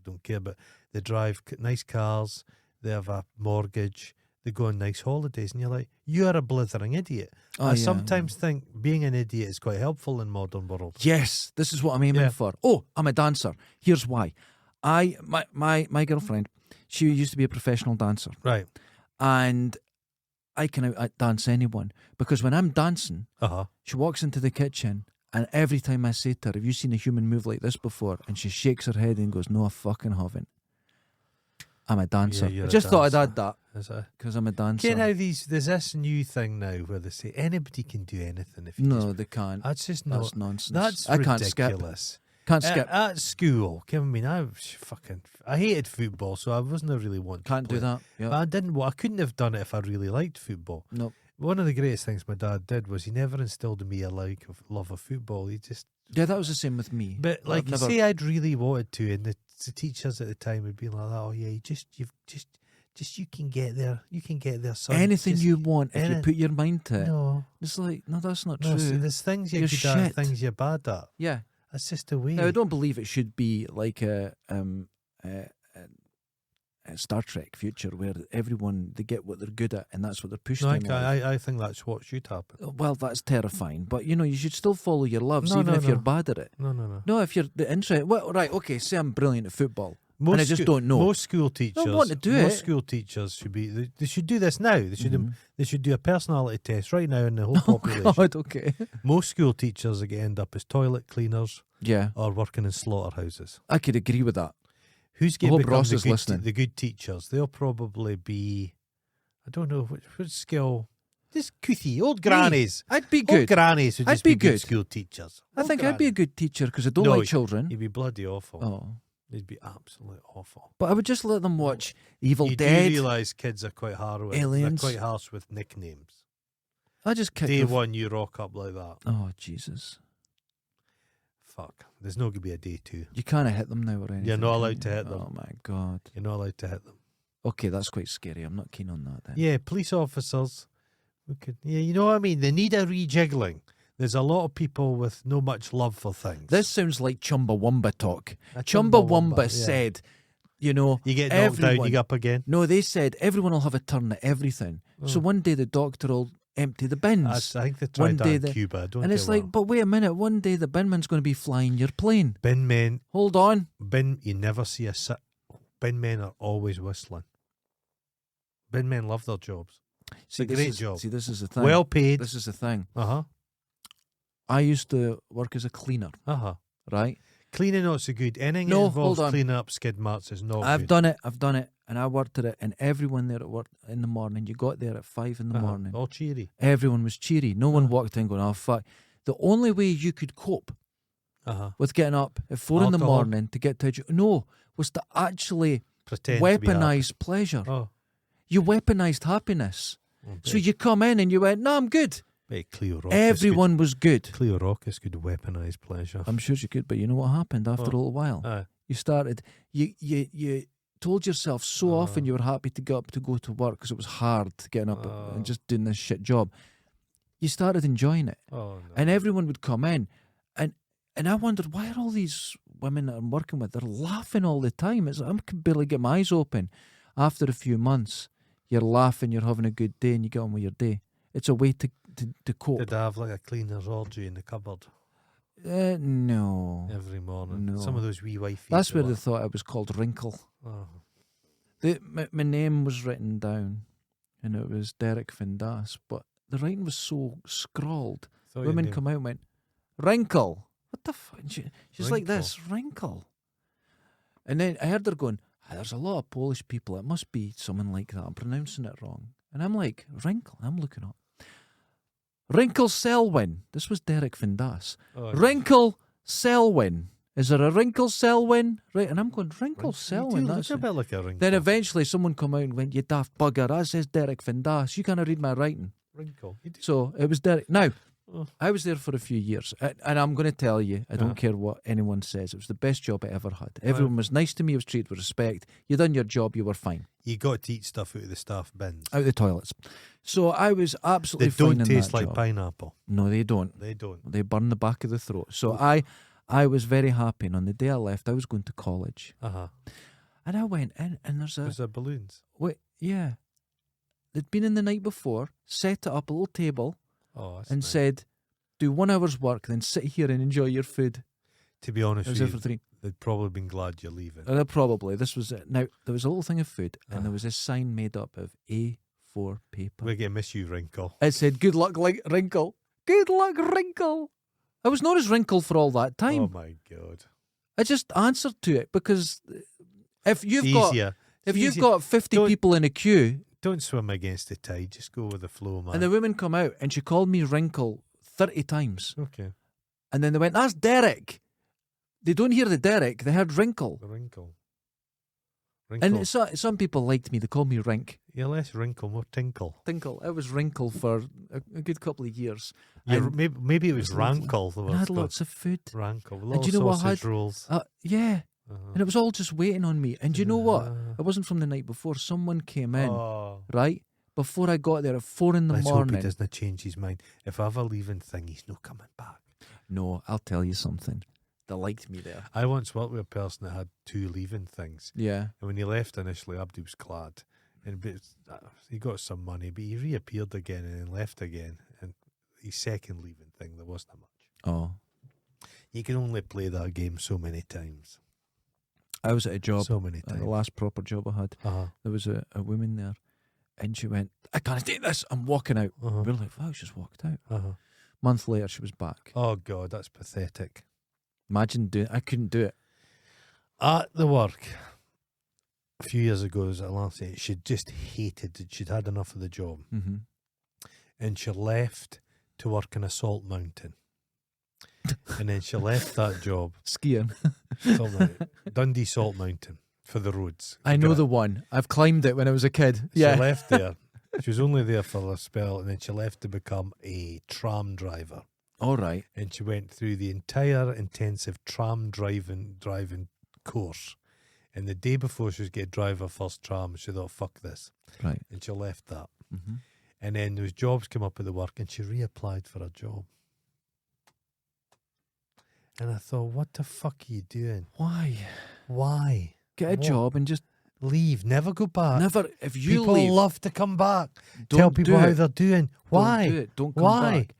Speaker 2: don't care, but they drive nice cars. They have a mortgage. They go on nice holidays, and you're like, you are a blithering idiot.
Speaker 1: Oh,
Speaker 2: I
Speaker 1: yeah.
Speaker 2: sometimes think being an idiot is quite helpful in modern world.
Speaker 1: Yes, this is what I'm aiming
Speaker 2: Yeah.
Speaker 1: for. Oh, I'm a dancer. Here's why. My girlfriend, she used to be a professional dancer,
Speaker 2: Right.
Speaker 1: and I can out-dance anyone because when I'm dancing,
Speaker 2: Uh-huh.
Speaker 1: she walks into the kitchen, and every time I say to her, "Have you seen a human move like this before?" and she shakes her head and goes, "No, I fucking haven't." I'm a dancer.
Speaker 2: you're
Speaker 1: I
Speaker 2: a
Speaker 1: just thought I'd
Speaker 2: dancer.
Speaker 1: add that
Speaker 2: Is it?
Speaker 1: because I'm a dancer.
Speaker 2: Okay, now there's this new thing now where they say anybody can do anything if you
Speaker 1: No,
Speaker 2: just...
Speaker 1: they can't.
Speaker 2: That's just
Speaker 1: That's
Speaker 2: not...
Speaker 1: nonsense.
Speaker 2: That's
Speaker 1: I can't skip.
Speaker 2: ridiculous.
Speaker 1: Can't skip.
Speaker 2: At school, I mean, I hated football, so I wasn't really wanting to
Speaker 1: Can't do
Speaker 2: play.
Speaker 1: that. Yeah.
Speaker 2: But I didn't. Well, I couldn't have done it if I really liked football.
Speaker 1: Nope.
Speaker 2: One of the greatest things my dad did was he never instilled in me a love of football. He just,
Speaker 1: Yeah, that was the same with me.
Speaker 2: but
Speaker 1: I've
Speaker 2: like,
Speaker 1: never-
Speaker 2: say I'd really wanted to, and the teachers at the time would be like, "Oh yeah, you can get there. You can get there, son.
Speaker 1: anything
Speaker 2: Just-
Speaker 1: you want if you
Speaker 2: any-
Speaker 1: put your mind to it."
Speaker 2: No,
Speaker 1: It's like, no, that's not
Speaker 2: no.
Speaker 1: true.
Speaker 2: See, there's things you're
Speaker 1: You're
Speaker 2: good at,
Speaker 1: shit.
Speaker 2: things you're bad at.
Speaker 1: Yeah.
Speaker 2: That's just the way.
Speaker 1: Now, I don't believe it should be like a Star Trek future where everyone they get what they're good at and that's what they're pushed
Speaker 2: No,
Speaker 1: in life.
Speaker 2: I think that's what should happen.
Speaker 1: Well, that's terrifying. But you should still follow your loves,
Speaker 2: No,
Speaker 1: even
Speaker 2: no,
Speaker 1: if you're
Speaker 2: no.
Speaker 1: bad at it.
Speaker 2: No.
Speaker 1: No, if you're the interest. Well, right, okay. Say I'm brilliant at football,
Speaker 2: Most
Speaker 1: and I just don't know.
Speaker 2: Most school teachers,
Speaker 1: want to do
Speaker 2: most
Speaker 1: it.
Speaker 2: school teachers should be. They should do this now. They should.
Speaker 1: Mhm.
Speaker 2: They should do a personality test right now in the whole
Speaker 1: Oh
Speaker 2: population.
Speaker 1: God, okay.
Speaker 2: Most school teachers are going to end up as toilet cleaners
Speaker 1: Yeah,
Speaker 2: or working in slaughterhouses.
Speaker 1: I could agree with that.
Speaker 2: Who's
Speaker 1: I
Speaker 2: going to
Speaker 1: hope
Speaker 2: become
Speaker 1: Ross
Speaker 2: the
Speaker 1: is
Speaker 2: good,
Speaker 1: listening.
Speaker 2: the good teachers? They'll probably be. I don't know what skill. Just cuthy old grannies.
Speaker 1: I'd be
Speaker 2: Old
Speaker 1: good.
Speaker 2: grannies would
Speaker 1: I'd
Speaker 2: just
Speaker 1: be
Speaker 2: be good
Speaker 1: good.
Speaker 2: school teachers.
Speaker 1: I
Speaker 2: Old
Speaker 1: think I'd be a
Speaker 2: grannies.
Speaker 1: good teacher because I don't
Speaker 2: No,
Speaker 1: like children.
Speaker 2: You'd be bloody awful.
Speaker 1: Oh,
Speaker 2: You'd be absolutely awful.
Speaker 1: but I would just let them watch Evil
Speaker 2: You
Speaker 1: Dead.
Speaker 2: do realise kids are quite hard with
Speaker 1: Aliens.
Speaker 2: They're quite harsh with nicknames.
Speaker 1: I just kick
Speaker 2: Day
Speaker 1: the
Speaker 2: one, you rock up like that.
Speaker 1: Oh Jesus!
Speaker 2: Fuck. There's not going to be a day two.
Speaker 1: You can't hit them now or anything.
Speaker 2: You're not
Speaker 1: can
Speaker 2: allowed
Speaker 1: you?
Speaker 2: to hit them.
Speaker 1: Oh my God!
Speaker 2: You're not allowed to hit them.
Speaker 1: Okay, that's quite scary. I'm not keen on that then.
Speaker 2: Yeah, police officers. We could. Yeah, you know what I mean. They need a rejiggling. There's a lot of people with no much love for things.
Speaker 1: This sounds like Chumbawamba talk.
Speaker 2: A
Speaker 1: Chumbawamba
Speaker 2: yeah.
Speaker 1: said, you get
Speaker 2: You get knocked down, you get up again.
Speaker 1: No, they said everyone will have a turn at everything. So
Speaker 2: Oh.
Speaker 1: one day the doctor will empty the bins.
Speaker 2: I think they
Speaker 1: One
Speaker 2: tried
Speaker 1: day
Speaker 2: that in Cuba. Don't
Speaker 1: and
Speaker 2: get
Speaker 1: it's like,
Speaker 2: wrong.
Speaker 1: but wait a minute, one day the binman's going to be flying your plane.
Speaker 2: bin men,
Speaker 1: Hold on.
Speaker 2: you never see a sit. Bin men are always whistling. Bin men love their jobs.
Speaker 1: See,
Speaker 2: a
Speaker 1: this
Speaker 2: great
Speaker 1: is-
Speaker 2: job.
Speaker 1: See, this is the thing.
Speaker 2: Well paid.
Speaker 1: This is the thing.
Speaker 2: Uh huh.
Speaker 1: I used to work as a cleaner, right?
Speaker 2: Cleaning not so good. Anything
Speaker 1: No,
Speaker 2: that involves
Speaker 1: hold on.
Speaker 2: cleaning up skid marks is not
Speaker 1: I've
Speaker 2: good.
Speaker 1: done it, and I worked at it, and everyone there at work in the morning, you got there at 5 in the morning,
Speaker 2: All cheery.
Speaker 1: everyone was cheery. No one walked in going, oh, fuck. The only way you could cope with getting up at 4 in the
Speaker 2: Alcohol?
Speaker 1: morning to get to a job, was to actually
Speaker 2: Pretend to be happy.
Speaker 1: weaponize pleasure.
Speaker 2: Oh,
Speaker 1: You weaponized happiness.
Speaker 2: well,
Speaker 1: So you come in and you went, no, I'm good.
Speaker 2: bet Cleo Rockus
Speaker 1: Everyone was good.
Speaker 2: Cleo Rockus could weaponise pleasure.
Speaker 1: I'm sure you could, but you know what happened after
Speaker 2: What?
Speaker 1: a little while? You started, you told yourself so often you were happy to get up to go to work because it was hard getting up and just doing this shit job. You started enjoying it.
Speaker 2: Oh, no.
Speaker 1: And everyone would come in. And I wondered, why are all these women that I'm working with, they're laughing all the time. I can barely get my eyes open. After a few months, you're laughing, you're having a good day, and you get on with your day. It's a way to cope.
Speaker 2: Did I have like a cleaner's orgy in the cupboard
Speaker 1: No.
Speaker 2: every morning?
Speaker 1: No.
Speaker 2: Some of those wee wifey.
Speaker 1: That's where they thought I was called Wrinkle.
Speaker 2: Oh.
Speaker 1: My name was written down, and it was Derek Vindas, but the writing was so scrawled.
Speaker 2: Thought your
Speaker 1: Women
Speaker 2: name-
Speaker 1: come out and went, Wrinkle. What the fuck? She's like
Speaker 2: Wrinkle.
Speaker 1: this, Wrinkle. And then I heard her going, there's a lot of Polish people. It must be someone like that. I'm pronouncing it wrong. And I'm like, Wrinkle. I'm looking up. Wrinkle Selwyn. This was Derek Vindas.
Speaker 2: Oh,
Speaker 1: Wrinkle Selwyn. Is there a Wrinkle Selwyn? Right. And I'm going, Wrinkle Selwyn.
Speaker 2: You
Speaker 1: That's
Speaker 2: look a
Speaker 1: it.
Speaker 2: bit like a wrinkle.
Speaker 1: Then eventually someone come out and went, you daft bugger. That says Derek Vindas. You can't read my writing.
Speaker 2: Wrinkle. You do.
Speaker 1: So it was Derek. Now,
Speaker 2: Oh.
Speaker 1: I was there for a few years, and I'm going to tell you, I don't
Speaker 2: Uh-huh.
Speaker 1: care what anyone says. It was the best job I ever had. Everyone was nice to me. I was treated with respect. You done your job. You were fine.
Speaker 2: You got to eat stuff out of the staff bins.
Speaker 1: Out the toilets. So I was absolutely
Speaker 2: They
Speaker 1: fine
Speaker 2: don't
Speaker 1: in
Speaker 2: taste
Speaker 1: that
Speaker 2: like
Speaker 1: job.
Speaker 2: pineapple.
Speaker 1: No, they don't.
Speaker 2: They don't.
Speaker 1: They burn the back of the throat. So I was very happy. And on the day I left, I was going to college. And I went in, and there's
Speaker 2: Was there balloons?
Speaker 1: wait, yeah. They'd been in the night before, set it up a little table,
Speaker 2: Oh, that's
Speaker 1: and
Speaker 2: nice.
Speaker 1: said, do 1 hour's work, then sit here and enjoy your food.
Speaker 2: To be honest
Speaker 1: I was
Speaker 2: with
Speaker 1: there
Speaker 2: you,
Speaker 1: for 3.
Speaker 2: they'd probably been glad you're leaving.
Speaker 1: Probably. This was it. Now, there was a little thing of food, and there
Speaker 2: Ah.
Speaker 1: was a sign made up of A4 paper.
Speaker 2: We're going to miss you, Wrinkle.
Speaker 1: It said, good luck, Wrinkle. Good luck, Wrinkle. I was known as Wrinkle for all that time.
Speaker 2: Oh, my God.
Speaker 1: I just answered to it because if you've
Speaker 2: It's
Speaker 1: got
Speaker 2: easier.
Speaker 1: if
Speaker 2: It's
Speaker 1: you've
Speaker 2: easier.
Speaker 1: got 50
Speaker 2: Don't-
Speaker 1: people in a queue,
Speaker 2: Don't swim against the tide. Just go with the flow, man.
Speaker 1: and the women come out and she called me Wrinkle 30 times,
Speaker 2: Okay.
Speaker 1: and then they went, that's Derek. They don't hear the Derek, they heard Wrinkle.
Speaker 2: The Wrinkle. Wrinkle.
Speaker 1: And some people liked me, they called me Rink.
Speaker 2: You're less wrinkle, more tinkle.
Speaker 1: Tinkle. I was Wrinkle for a good couple of years.
Speaker 2: Yeah,
Speaker 1: And
Speaker 2: maybe it was
Speaker 1: it was lovely.
Speaker 2: rankle.
Speaker 1: I had lots of food.
Speaker 2: Rankle.
Speaker 1: And
Speaker 2: Little
Speaker 1: do you know what I
Speaker 2: sausage
Speaker 1: had?
Speaker 2: rolls.
Speaker 1: Yeah.
Speaker 2: Uh-huh.
Speaker 1: And it was all just waiting on me. And do you know what?
Speaker 2: Uh,
Speaker 1: It wasn't from the night before. Someone came in,
Speaker 2: Oh.
Speaker 1: right? Before I got there at 4 in the
Speaker 2: Let's hope he
Speaker 1: morning.
Speaker 2: doesn't change his mind. If I have a leaving thing, he's not coming back.
Speaker 1: No, I'll tell you something. They liked me there.
Speaker 2: I once worked with a person that had 2 leaving things.
Speaker 1: Yeah.
Speaker 2: And when he left initially, Abdi was glad. He got some money, but he reappeared again and then left again. And his second leaving thing, there wasn't much.
Speaker 1: Oh.
Speaker 2: You can only play that game so many times.
Speaker 1: I was at a job,
Speaker 2: So many
Speaker 1: the
Speaker 2: times.
Speaker 1: last proper job I had.
Speaker 2: Uh-huh.
Speaker 1: There was a woman there, and she went, I can't take this. I'm walking out.
Speaker 2: Uh-huh.
Speaker 1: We were like, wow, she just walked out.
Speaker 2: Uh-huh.
Speaker 1: Month later, she was back.
Speaker 2: Oh, God, that's pathetic.
Speaker 1: Imagine doing I couldn't do it.
Speaker 2: At the work, a few years ago, as a lassie, she just hated it. She'd had enough of the job.
Speaker 1: Mm-hmm.
Speaker 2: And she left to work in a salt mountain. And then she left that job,
Speaker 1: Skiing.
Speaker 2: Dundee Salt Mountain, for the roads.
Speaker 1: I know the one. I've climbed it when I was a kid. Yeah.
Speaker 2: She left there. She was only there for a spell, and then she left to become a tram driver.
Speaker 1: All right.
Speaker 2: And she went through the entire intensive tram driving course. And the day before she was going to drive her first tram, she thought, fuck this.
Speaker 1: Right.
Speaker 2: And she left that.
Speaker 1: Mm-hmm.
Speaker 2: And then those jobs came up at the work, and she reapplied for a job. And I thought, what the fuck are you doing?
Speaker 1: Why?
Speaker 2: Why?
Speaker 1: Get a
Speaker 2: What?
Speaker 1: job and just
Speaker 2: Leave. Never go back.
Speaker 1: never. If you
Speaker 2: People
Speaker 1: leave,
Speaker 2: love to come back.
Speaker 1: don't
Speaker 2: Tell people
Speaker 1: do
Speaker 2: how
Speaker 1: it.
Speaker 2: they're doing. Why?
Speaker 1: Don't do it. Don't come
Speaker 2: Why?
Speaker 1: back.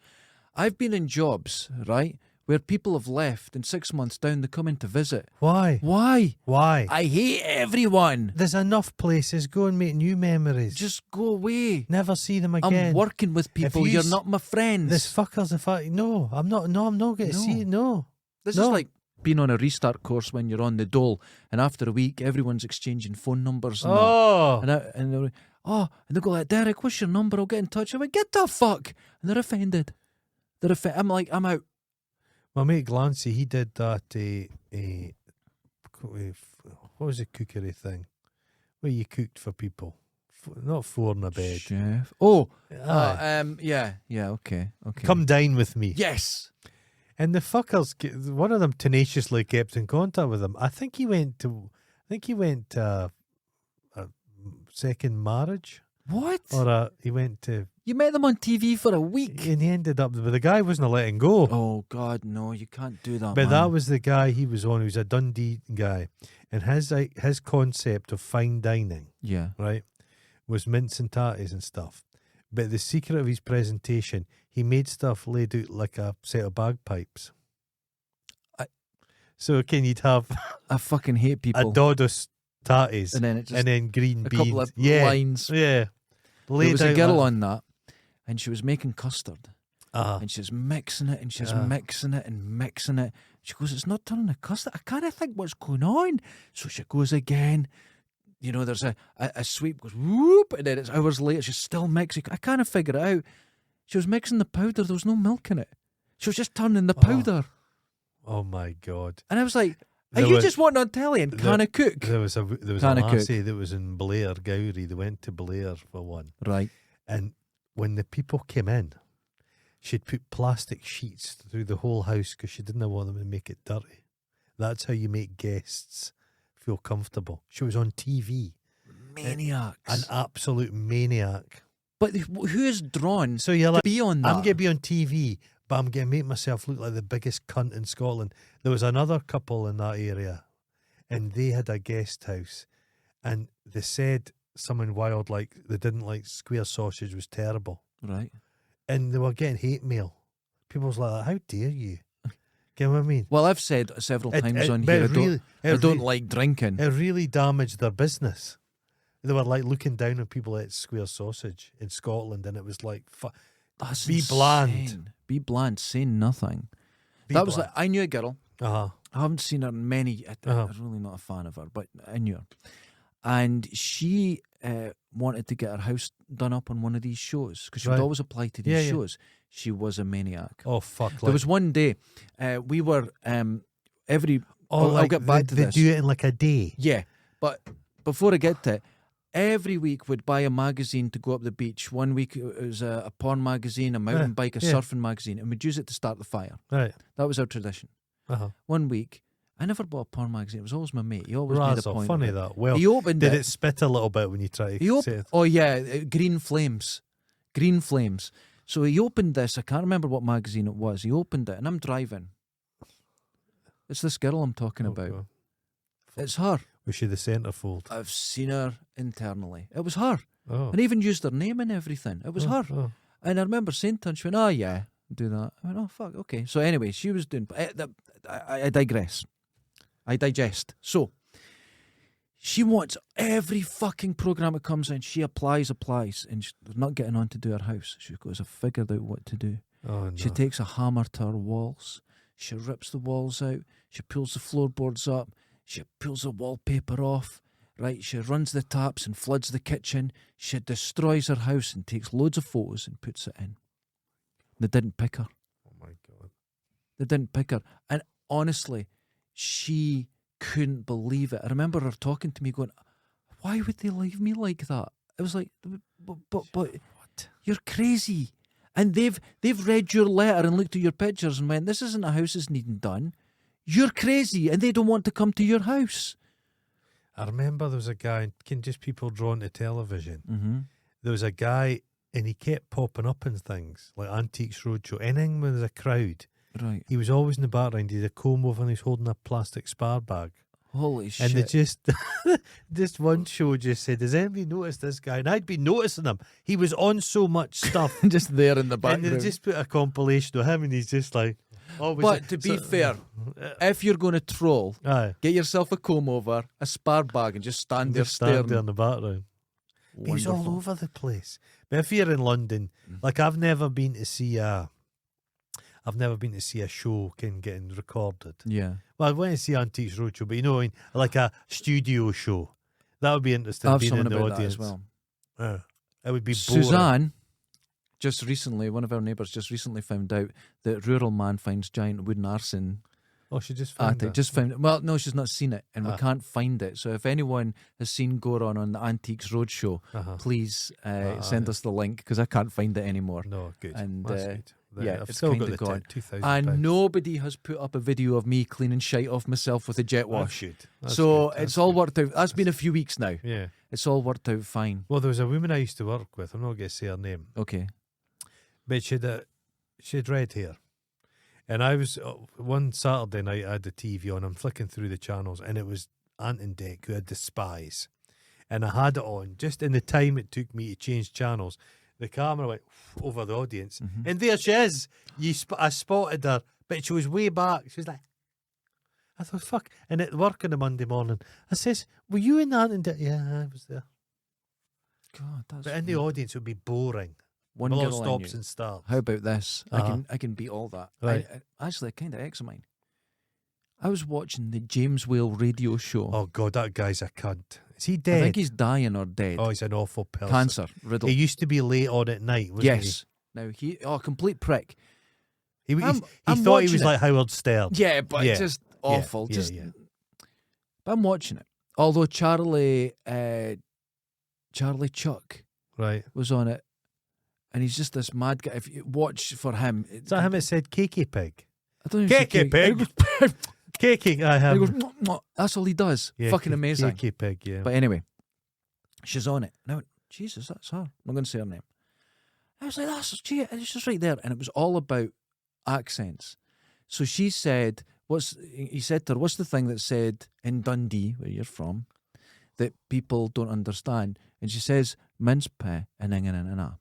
Speaker 1: I've been in jobs, right, where people have left and 6 months down they come in to visit.
Speaker 2: Why?
Speaker 1: Why?
Speaker 2: Why?
Speaker 1: I hate everyone.
Speaker 2: There's enough places. Go and make new memories.
Speaker 1: Just go away.
Speaker 2: Never see them again.
Speaker 1: I'm working with people.
Speaker 2: you
Speaker 1: You're
Speaker 2: s-
Speaker 1: not my friends.
Speaker 2: This fucker's a fuck. No, I'm not. No, I'm not going to
Speaker 1: No.
Speaker 2: see it. No.
Speaker 1: This
Speaker 2: No.
Speaker 1: is like being on a restart course when you're on the dole, and after a week, everyone's exchanging phone numbers. And
Speaker 2: Oh.
Speaker 1: and they're, and they go like, Derek, what's your number? I'll get in touch. I went, get the fuck. And they're offended. I'm like, I'm out.
Speaker 2: My mate Glancy, he did that. What was the cookery thing? Where you cooked for people, not four in a bed.
Speaker 1: Chef. Oh,
Speaker 2: Aye.
Speaker 1: yeah, okay.
Speaker 2: Come dine with me.
Speaker 1: Yes.
Speaker 2: And the fuckers, one of them tenaciously kept in contact with him. I think he went to a second marriage,
Speaker 1: What?
Speaker 2: or he went to,
Speaker 1: You met them on TV for a week.
Speaker 2: and he ended up, but the guy wasn't letting go.
Speaker 1: Oh God, no! You can't do that.
Speaker 2: But
Speaker 1: man.
Speaker 2: that was the guy he was on. He was a Dundee guy, and his concept of fine dining,
Speaker 1: yeah.
Speaker 2: right, was mince and tatties and stuff. But the secret of his presentation, he made stuff laid out like a set of bagpipes. So can you'd have
Speaker 1: I fucking hate
Speaker 2: a
Speaker 1: people.
Speaker 2: Dodos tatties
Speaker 1: And then it just
Speaker 2: and then green
Speaker 1: a
Speaker 2: beans.
Speaker 1: couple of
Speaker 2: yeah,
Speaker 1: lines.
Speaker 2: yeah.
Speaker 1: There
Speaker 2: Laid
Speaker 1: was a
Speaker 2: out
Speaker 1: girl
Speaker 2: like-
Speaker 1: on that, and she was making custard,
Speaker 2: Uh-huh.
Speaker 1: and she's mixing it, and she's
Speaker 2: Yeah.
Speaker 1: mixing it and mixing it. She goes, "It's not turning the custard. I can't think what's going on." So she goes again. You know, there's a sweep goes whoop, and then it's hours later. She's still mixing. I can't figure it out. She was mixing the powder. There was no milk in it. She was just turning the powder,
Speaker 2: Oh my God.
Speaker 1: and I was like, "Are
Speaker 2: There
Speaker 1: you
Speaker 2: was-
Speaker 1: just wanting on telly and
Speaker 2: there-
Speaker 1: can't cook?"
Speaker 2: There was a
Speaker 1: Canna cook.
Speaker 2: lassie that was in Blair, Gowrie. They went to Blair for one.
Speaker 1: Right.
Speaker 2: And when the people came in, she'd put plastic sheets through the whole house because she didn't want them to make it dirty. That's how you make guests feel comfortable. She was on TV.
Speaker 1: Maniacs.
Speaker 2: An absolute maniac.
Speaker 1: But who is drawn
Speaker 2: So you're
Speaker 1: to
Speaker 2: like,
Speaker 1: be on that?
Speaker 2: I'm going to be on TV, but I'm going to make myself look like the biggest cunt in Scotland. There was another couple in that area, and they had a guest house, and they said something wild like they didn't like square sausage was terrible.
Speaker 1: Right.
Speaker 2: And they were getting hate mail. People was like, how dare you? Get what I mean?
Speaker 1: Well, I've said several times on
Speaker 2: but
Speaker 1: here,
Speaker 2: it
Speaker 1: I don't
Speaker 2: really-
Speaker 1: like drinking.
Speaker 2: It really damaged their business. They were like looking down on people that ate square sausage in Scotland, and it was like,
Speaker 1: That's
Speaker 2: be bland.
Speaker 1: insane. Be bland. Say nothing.
Speaker 2: be
Speaker 1: that was
Speaker 2: bland.
Speaker 1: like, I knew a girl.
Speaker 2: Uh-huh.
Speaker 1: I haven't seen her in many.
Speaker 2: Uh-huh.
Speaker 1: I'm really not a fan of her, but I knew her. And she wanted to get her house done up on one of these shows because she would
Speaker 2: Right.
Speaker 1: always apply to these
Speaker 2: Yeah, yeah.
Speaker 1: shows. She was a maniac.
Speaker 2: Oh, fuck.
Speaker 1: There was one day we were every. I'll
Speaker 2: like
Speaker 1: get back to
Speaker 2: they
Speaker 1: this.
Speaker 2: do it in like a day.
Speaker 1: Yeah, but before I get to it, every week we'd buy a magazine to go up the beach. One week it was a porn magazine, a mountain bike, a
Speaker 2: yeah.
Speaker 1: surfing magazine, and we'd use it to start the fire.
Speaker 2: Right.
Speaker 1: That was our tradition.
Speaker 2: Uh-huh.
Speaker 1: One week, I never bought a porn magazine. It was always my mate. He always made a
Speaker 2: Razzle,
Speaker 1: point.
Speaker 2: funny
Speaker 1: of it.
Speaker 2: that. Well,
Speaker 1: He opened
Speaker 2: did
Speaker 1: it.
Speaker 2: it spit a little bit when you try to
Speaker 1: He
Speaker 2: say it?
Speaker 1: Oh yeah, Green Flames. Green Flames. So he opened this. I can't remember what magazine it was. He opened it, and I'm driving. It's this girl I'm talking
Speaker 2: Oh,
Speaker 1: about.
Speaker 2: God.
Speaker 1: It's her.
Speaker 2: Was she the centrefold?
Speaker 1: I've seen her internally. It was her.
Speaker 2: Oh.
Speaker 1: And I even used her name and everything. It was her.
Speaker 2: Oh.
Speaker 1: And I remember saying to her, she went, "Oh, yeah, do that." I went, "Oh, fuck, okay." So anyway, she was doing... I digress. I digest. So, she wants every fucking programme that comes in, she applies, and she's not getting on to do her house. She goes, "I've figured out what to do."
Speaker 2: Oh, no.
Speaker 1: She takes a hammer to her walls. She rips the walls out. She pulls the floorboards up. She pulls the wallpaper off. Right, she runs the taps and floods the kitchen. She destroys her house and takes loads of photos and puts it in. They didn't pick her.
Speaker 2: Oh, my God.
Speaker 1: They didn't pick her. And honestly, she couldn't believe it. I remember her talking to me going, "Why would they leave me like that?" I was like, but
Speaker 2: What?
Speaker 1: you're crazy. And they've read your letter and looked at your pictures and went, "This isn't a house that's needing done. You're crazy," and they don't want to come to your house.
Speaker 2: I remember there was a guy, just people drawn to television.
Speaker 1: Mm-hmm.
Speaker 2: There was a guy, and he kept popping up in things like Antiques Roadshow. Anything when there's a crowd,
Speaker 1: Right.
Speaker 2: he was always in the background. He had a comb over and he was holding a plastic spar bag.
Speaker 1: Holy shit.
Speaker 2: And they just one show just said, "Has anybody noticed this guy?" And I'd been noticing him. He was on so much stuff.
Speaker 1: just there in the
Speaker 2: And
Speaker 1: background.
Speaker 2: they just put a compilation of him, and he's just like, Oh, was
Speaker 1: But
Speaker 2: it-
Speaker 1: to be
Speaker 2: so-
Speaker 1: fair, if you're going to troll,
Speaker 2: Aye.
Speaker 1: get yourself a comb over, a spar bag, and just stand there
Speaker 2: Just stand there
Speaker 1: staring.
Speaker 2: in the background. But he's all
Speaker 1: Wonderful.
Speaker 2: over the place. But if you're in London, like I've never been to see a show getting recorded.
Speaker 1: Yeah,
Speaker 2: Well, I went to see Antiques Roadshow, but like a studio show. That would be interesting.
Speaker 1: I have
Speaker 2: being
Speaker 1: something
Speaker 2: in the
Speaker 1: about that
Speaker 2: audience
Speaker 1: as well.
Speaker 2: It would be boring.
Speaker 1: Suzanne, just recently, one of our neighbours just recently found out that rural man finds giant wooden arse in
Speaker 2: Oh, she just found
Speaker 1: attic.
Speaker 2: it.
Speaker 1: Just found it. Well, no, she's not seen it, and we
Speaker 2: Ah.
Speaker 1: can't find it. So if anyone has seen Goron on the Antiques Roadshow,
Speaker 2: Uh-huh.
Speaker 1: please send us the link because I can't find it anymore.
Speaker 2: No, good.
Speaker 1: And,
Speaker 2: That's good.
Speaker 1: yeah,
Speaker 2: I've
Speaker 1: it's
Speaker 2: still got
Speaker 1: kinda
Speaker 2: the
Speaker 1: gone.
Speaker 2: £2,000.
Speaker 1: And nobody has put up a video of me cleaning shite off myself with a jet
Speaker 2: That's
Speaker 1: wash.
Speaker 2: good. That's
Speaker 1: So
Speaker 2: good.
Speaker 1: it's
Speaker 2: That's
Speaker 1: all
Speaker 2: good.
Speaker 1: worked out. That's been a few weeks now.
Speaker 2: Yeah.
Speaker 1: It's all worked out fine.
Speaker 2: Well, there was a woman I used to work with. I'm not going to say her name,
Speaker 1: Okay.
Speaker 2: but she had red hair. And I was one Saturday night. I had the TV on. I'm flicking through the channels, and it was Ant and Dec who had the Spies, and I had it on just in the time it took me to change channels. The camera went over the audience, and there she is. I spotted her, but she was way back. She was like, I thought, fuck. And at work on a Monday morning, I says, "Were you in Ant and Dec?" Yeah, I was there.
Speaker 1: God, that's
Speaker 2: But in the audience, it would be boring.
Speaker 1: one
Speaker 2: Well,
Speaker 1: girl I
Speaker 2: stops
Speaker 1: knew.
Speaker 2: and starts.
Speaker 1: How about this?
Speaker 2: Uh-huh.
Speaker 1: I can beat all that.
Speaker 2: Right.
Speaker 1: Actually, a kind of ex of mine. I was watching the James Whale radio show.
Speaker 2: Oh God, that guy's a cunt. Is he
Speaker 1: I
Speaker 2: dead?
Speaker 1: think he's dying or dead.
Speaker 2: Oh, he's an awful person.
Speaker 1: Cancer, riddle.
Speaker 2: He used to be late on at night, wasn't
Speaker 1: Yes. Now complete prick.
Speaker 2: he? He
Speaker 1: I'm
Speaker 2: thought he
Speaker 1: watching
Speaker 2: was
Speaker 1: it.
Speaker 2: like Howard Stern.
Speaker 1: Yeah, but
Speaker 2: Yeah,
Speaker 1: just awful.
Speaker 2: yeah,
Speaker 1: just.
Speaker 2: yeah.
Speaker 1: But I'm watching it. Although Charlie Chuck
Speaker 2: Right.
Speaker 1: was on it, and he's just this mad guy. If you watch for him,
Speaker 2: Is that him that said Cakey Pig?
Speaker 1: I don't know.
Speaker 2: Cakey Pig. Cakey, I
Speaker 1: He
Speaker 2: have.
Speaker 1: goes, "Mwah, mwah." That's all he does. Fucking amazing.
Speaker 2: Cakey Pig, yeah.
Speaker 1: But anyway, she's on it. And I went, Jesus, that's her. I'm not going to say her name. I was like, that's she. And it's just right there. And it was all about accents. So she said, he said to her, what's the thing that said in Dundee, where you're from, that people don't understand? And she says, mince pie and na.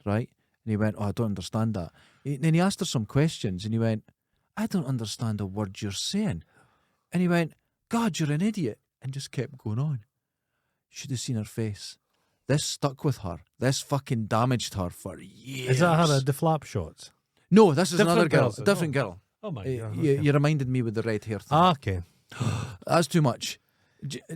Speaker 1: Right? And he went, oh, I don't understand that. Then he asked her some questions and he went, I don't understand a word you're saying. And he went, God, you're an idiot. And just kept going on. Should have seen her face. This stuck with her. This fucking damaged her for years.
Speaker 2: Is that her at the flap shots?
Speaker 1: No, this is
Speaker 2: Different
Speaker 1: another girl.
Speaker 2: person.
Speaker 1: A different girl.
Speaker 2: Oh my
Speaker 1: You,
Speaker 2: God.
Speaker 1: you reminded me with the red hair thing.
Speaker 2: Okay.
Speaker 1: That's too much.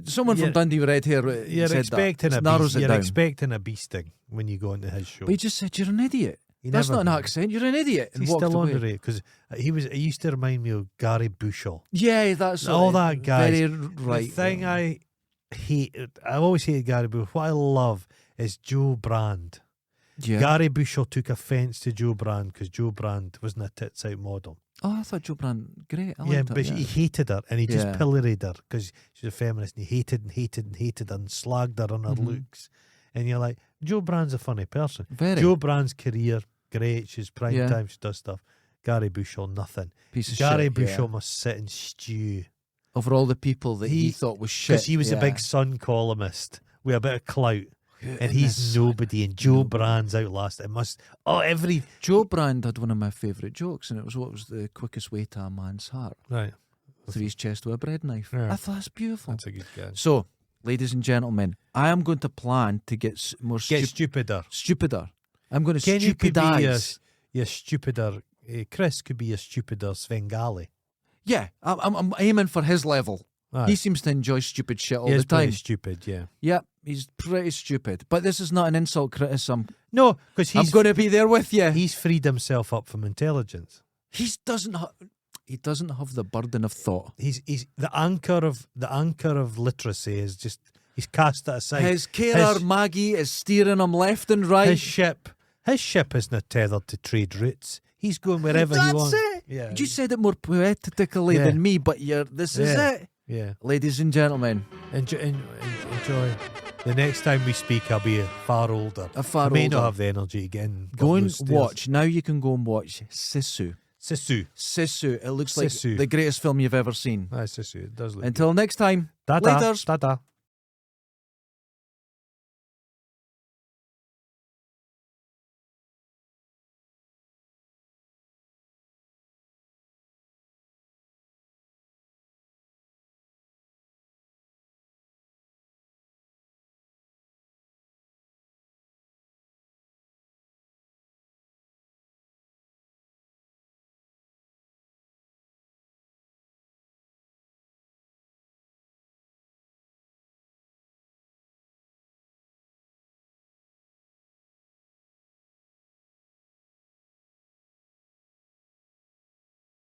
Speaker 1: Someone
Speaker 2: You're-
Speaker 1: from Dundee with red hair
Speaker 2: You're
Speaker 1: said
Speaker 2: expecting
Speaker 1: that.
Speaker 2: a
Speaker 1: It narrows
Speaker 2: beast,
Speaker 1: it
Speaker 2: you're
Speaker 1: down.
Speaker 2: expecting a beasting when you go into his show.
Speaker 1: But he just said, you're an idiot.
Speaker 2: He
Speaker 1: That's
Speaker 2: never
Speaker 1: not an
Speaker 2: did.
Speaker 1: accent. You're an idiot. And
Speaker 2: He's
Speaker 1: walked
Speaker 2: still on
Speaker 1: away.
Speaker 2: the radio because he used to remind me of Gary Bushell.
Speaker 1: Yeah, that's
Speaker 2: All that guys.
Speaker 1: Very right.
Speaker 2: The thing I always hated Gary Bushell. What I love is Joe Brand.
Speaker 1: Yeah.
Speaker 2: Gary Bushell took offence to Joe Brand because Joe Brand wasn't a tits out model.
Speaker 1: Oh, I thought Joe Brand, great. I
Speaker 2: Yeah,
Speaker 1: liked her,
Speaker 2: but he hated her and he just
Speaker 1: Yeah.
Speaker 2: pilloried her because she's a feminist and he hated her and slagged her on her
Speaker 1: Mhm.
Speaker 2: looks. And you're like, Joe Brand's a funny person.
Speaker 1: Very.
Speaker 2: Joe Brand's career, great. She's prime
Speaker 1: Yeah.
Speaker 2: time, she does stuff. Gary Bushell, nothing.
Speaker 1: Piece of
Speaker 2: Gary
Speaker 1: shit.
Speaker 2: Bushell
Speaker 1: Yeah.
Speaker 2: must sit and stew.
Speaker 1: Over all the people that he
Speaker 2: He-
Speaker 1: thought was shit.
Speaker 2: Because he was a big Sun columnist with a bit of clout. And he's nobody. And Joe Brand's outlasted. It must. Oh, every.
Speaker 1: Joe Brand had one of my favourite jokes, and it was, what was the quickest way to a man's heart?
Speaker 2: Right.
Speaker 1: Through his chest with a bread knife.
Speaker 2: Yeah.
Speaker 1: I thought that's beautiful.
Speaker 2: That's a good guy.
Speaker 1: So, ladies and gentlemen, I am going to plan to get more
Speaker 2: Get stupider.
Speaker 1: stupider. I'm going to
Speaker 2: Kenny could be
Speaker 1: stupidize.
Speaker 2: your stupider. Chris could be your stupider Svengali.
Speaker 1: Yeah, I'm aiming for his level.
Speaker 2: Aye.
Speaker 1: He seems to enjoy stupid shit all
Speaker 2: He
Speaker 1: the
Speaker 2: is pretty
Speaker 1: time.
Speaker 2: stupid, yeah.
Speaker 1: Yeah, he's pretty stupid. But this is not an insult criticism.
Speaker 2: No, because
Speaker 1: I'm going to be there with you.
Speaker 2: he's freed himself up from intelligence.
Speaker 1: He doesn't have the burden of thought.
Speaker 2: He's the anchor of literacy is just he's cast it aside.
Speaker 1: His carer
Speaker 2: His-
Speaker 1: Maggie is steering him left and right.
Speaker 2: His ship isn't tethered to trade routes. He's going wherever he
Speaker 1: That's
Speaker 2: wants.
Speaker 1: it.
Speaker 2: Yeah.
Speaker 1: You said it more poetically
Speaker 2: Yeah.
Speaker 1: than me, but this is
Speaker 2: Yeah.
Speaker 1: it.
Speaker 2: Yeah.
Speaker 1: Ladies and gentlemen,
Speaker 2: Enjoy. The next time we speak, I'll be far older.
Speaker 1: far
Speaker 2: I may
Speaker 1: older.
Speaker 2: not have the energy to get in.
Speaker 1: Go
Speaker 2: up
Speaker 1: and
Speaker 2: those stairs.
Speaker 1: watch. Now you can go and watch Sisu.
Speaker 2: Sisu.
Speaker 1: Sisu. It looks like
Speaker 2: Sisu.
Speaker 1: the greatest film you've ever seen.
Speaker 2: Sisu. It does look.
Speaker 1: Until next time.
Speaker 2: Dada.
Speaker 1: Laters.
Speaker 2: Dada.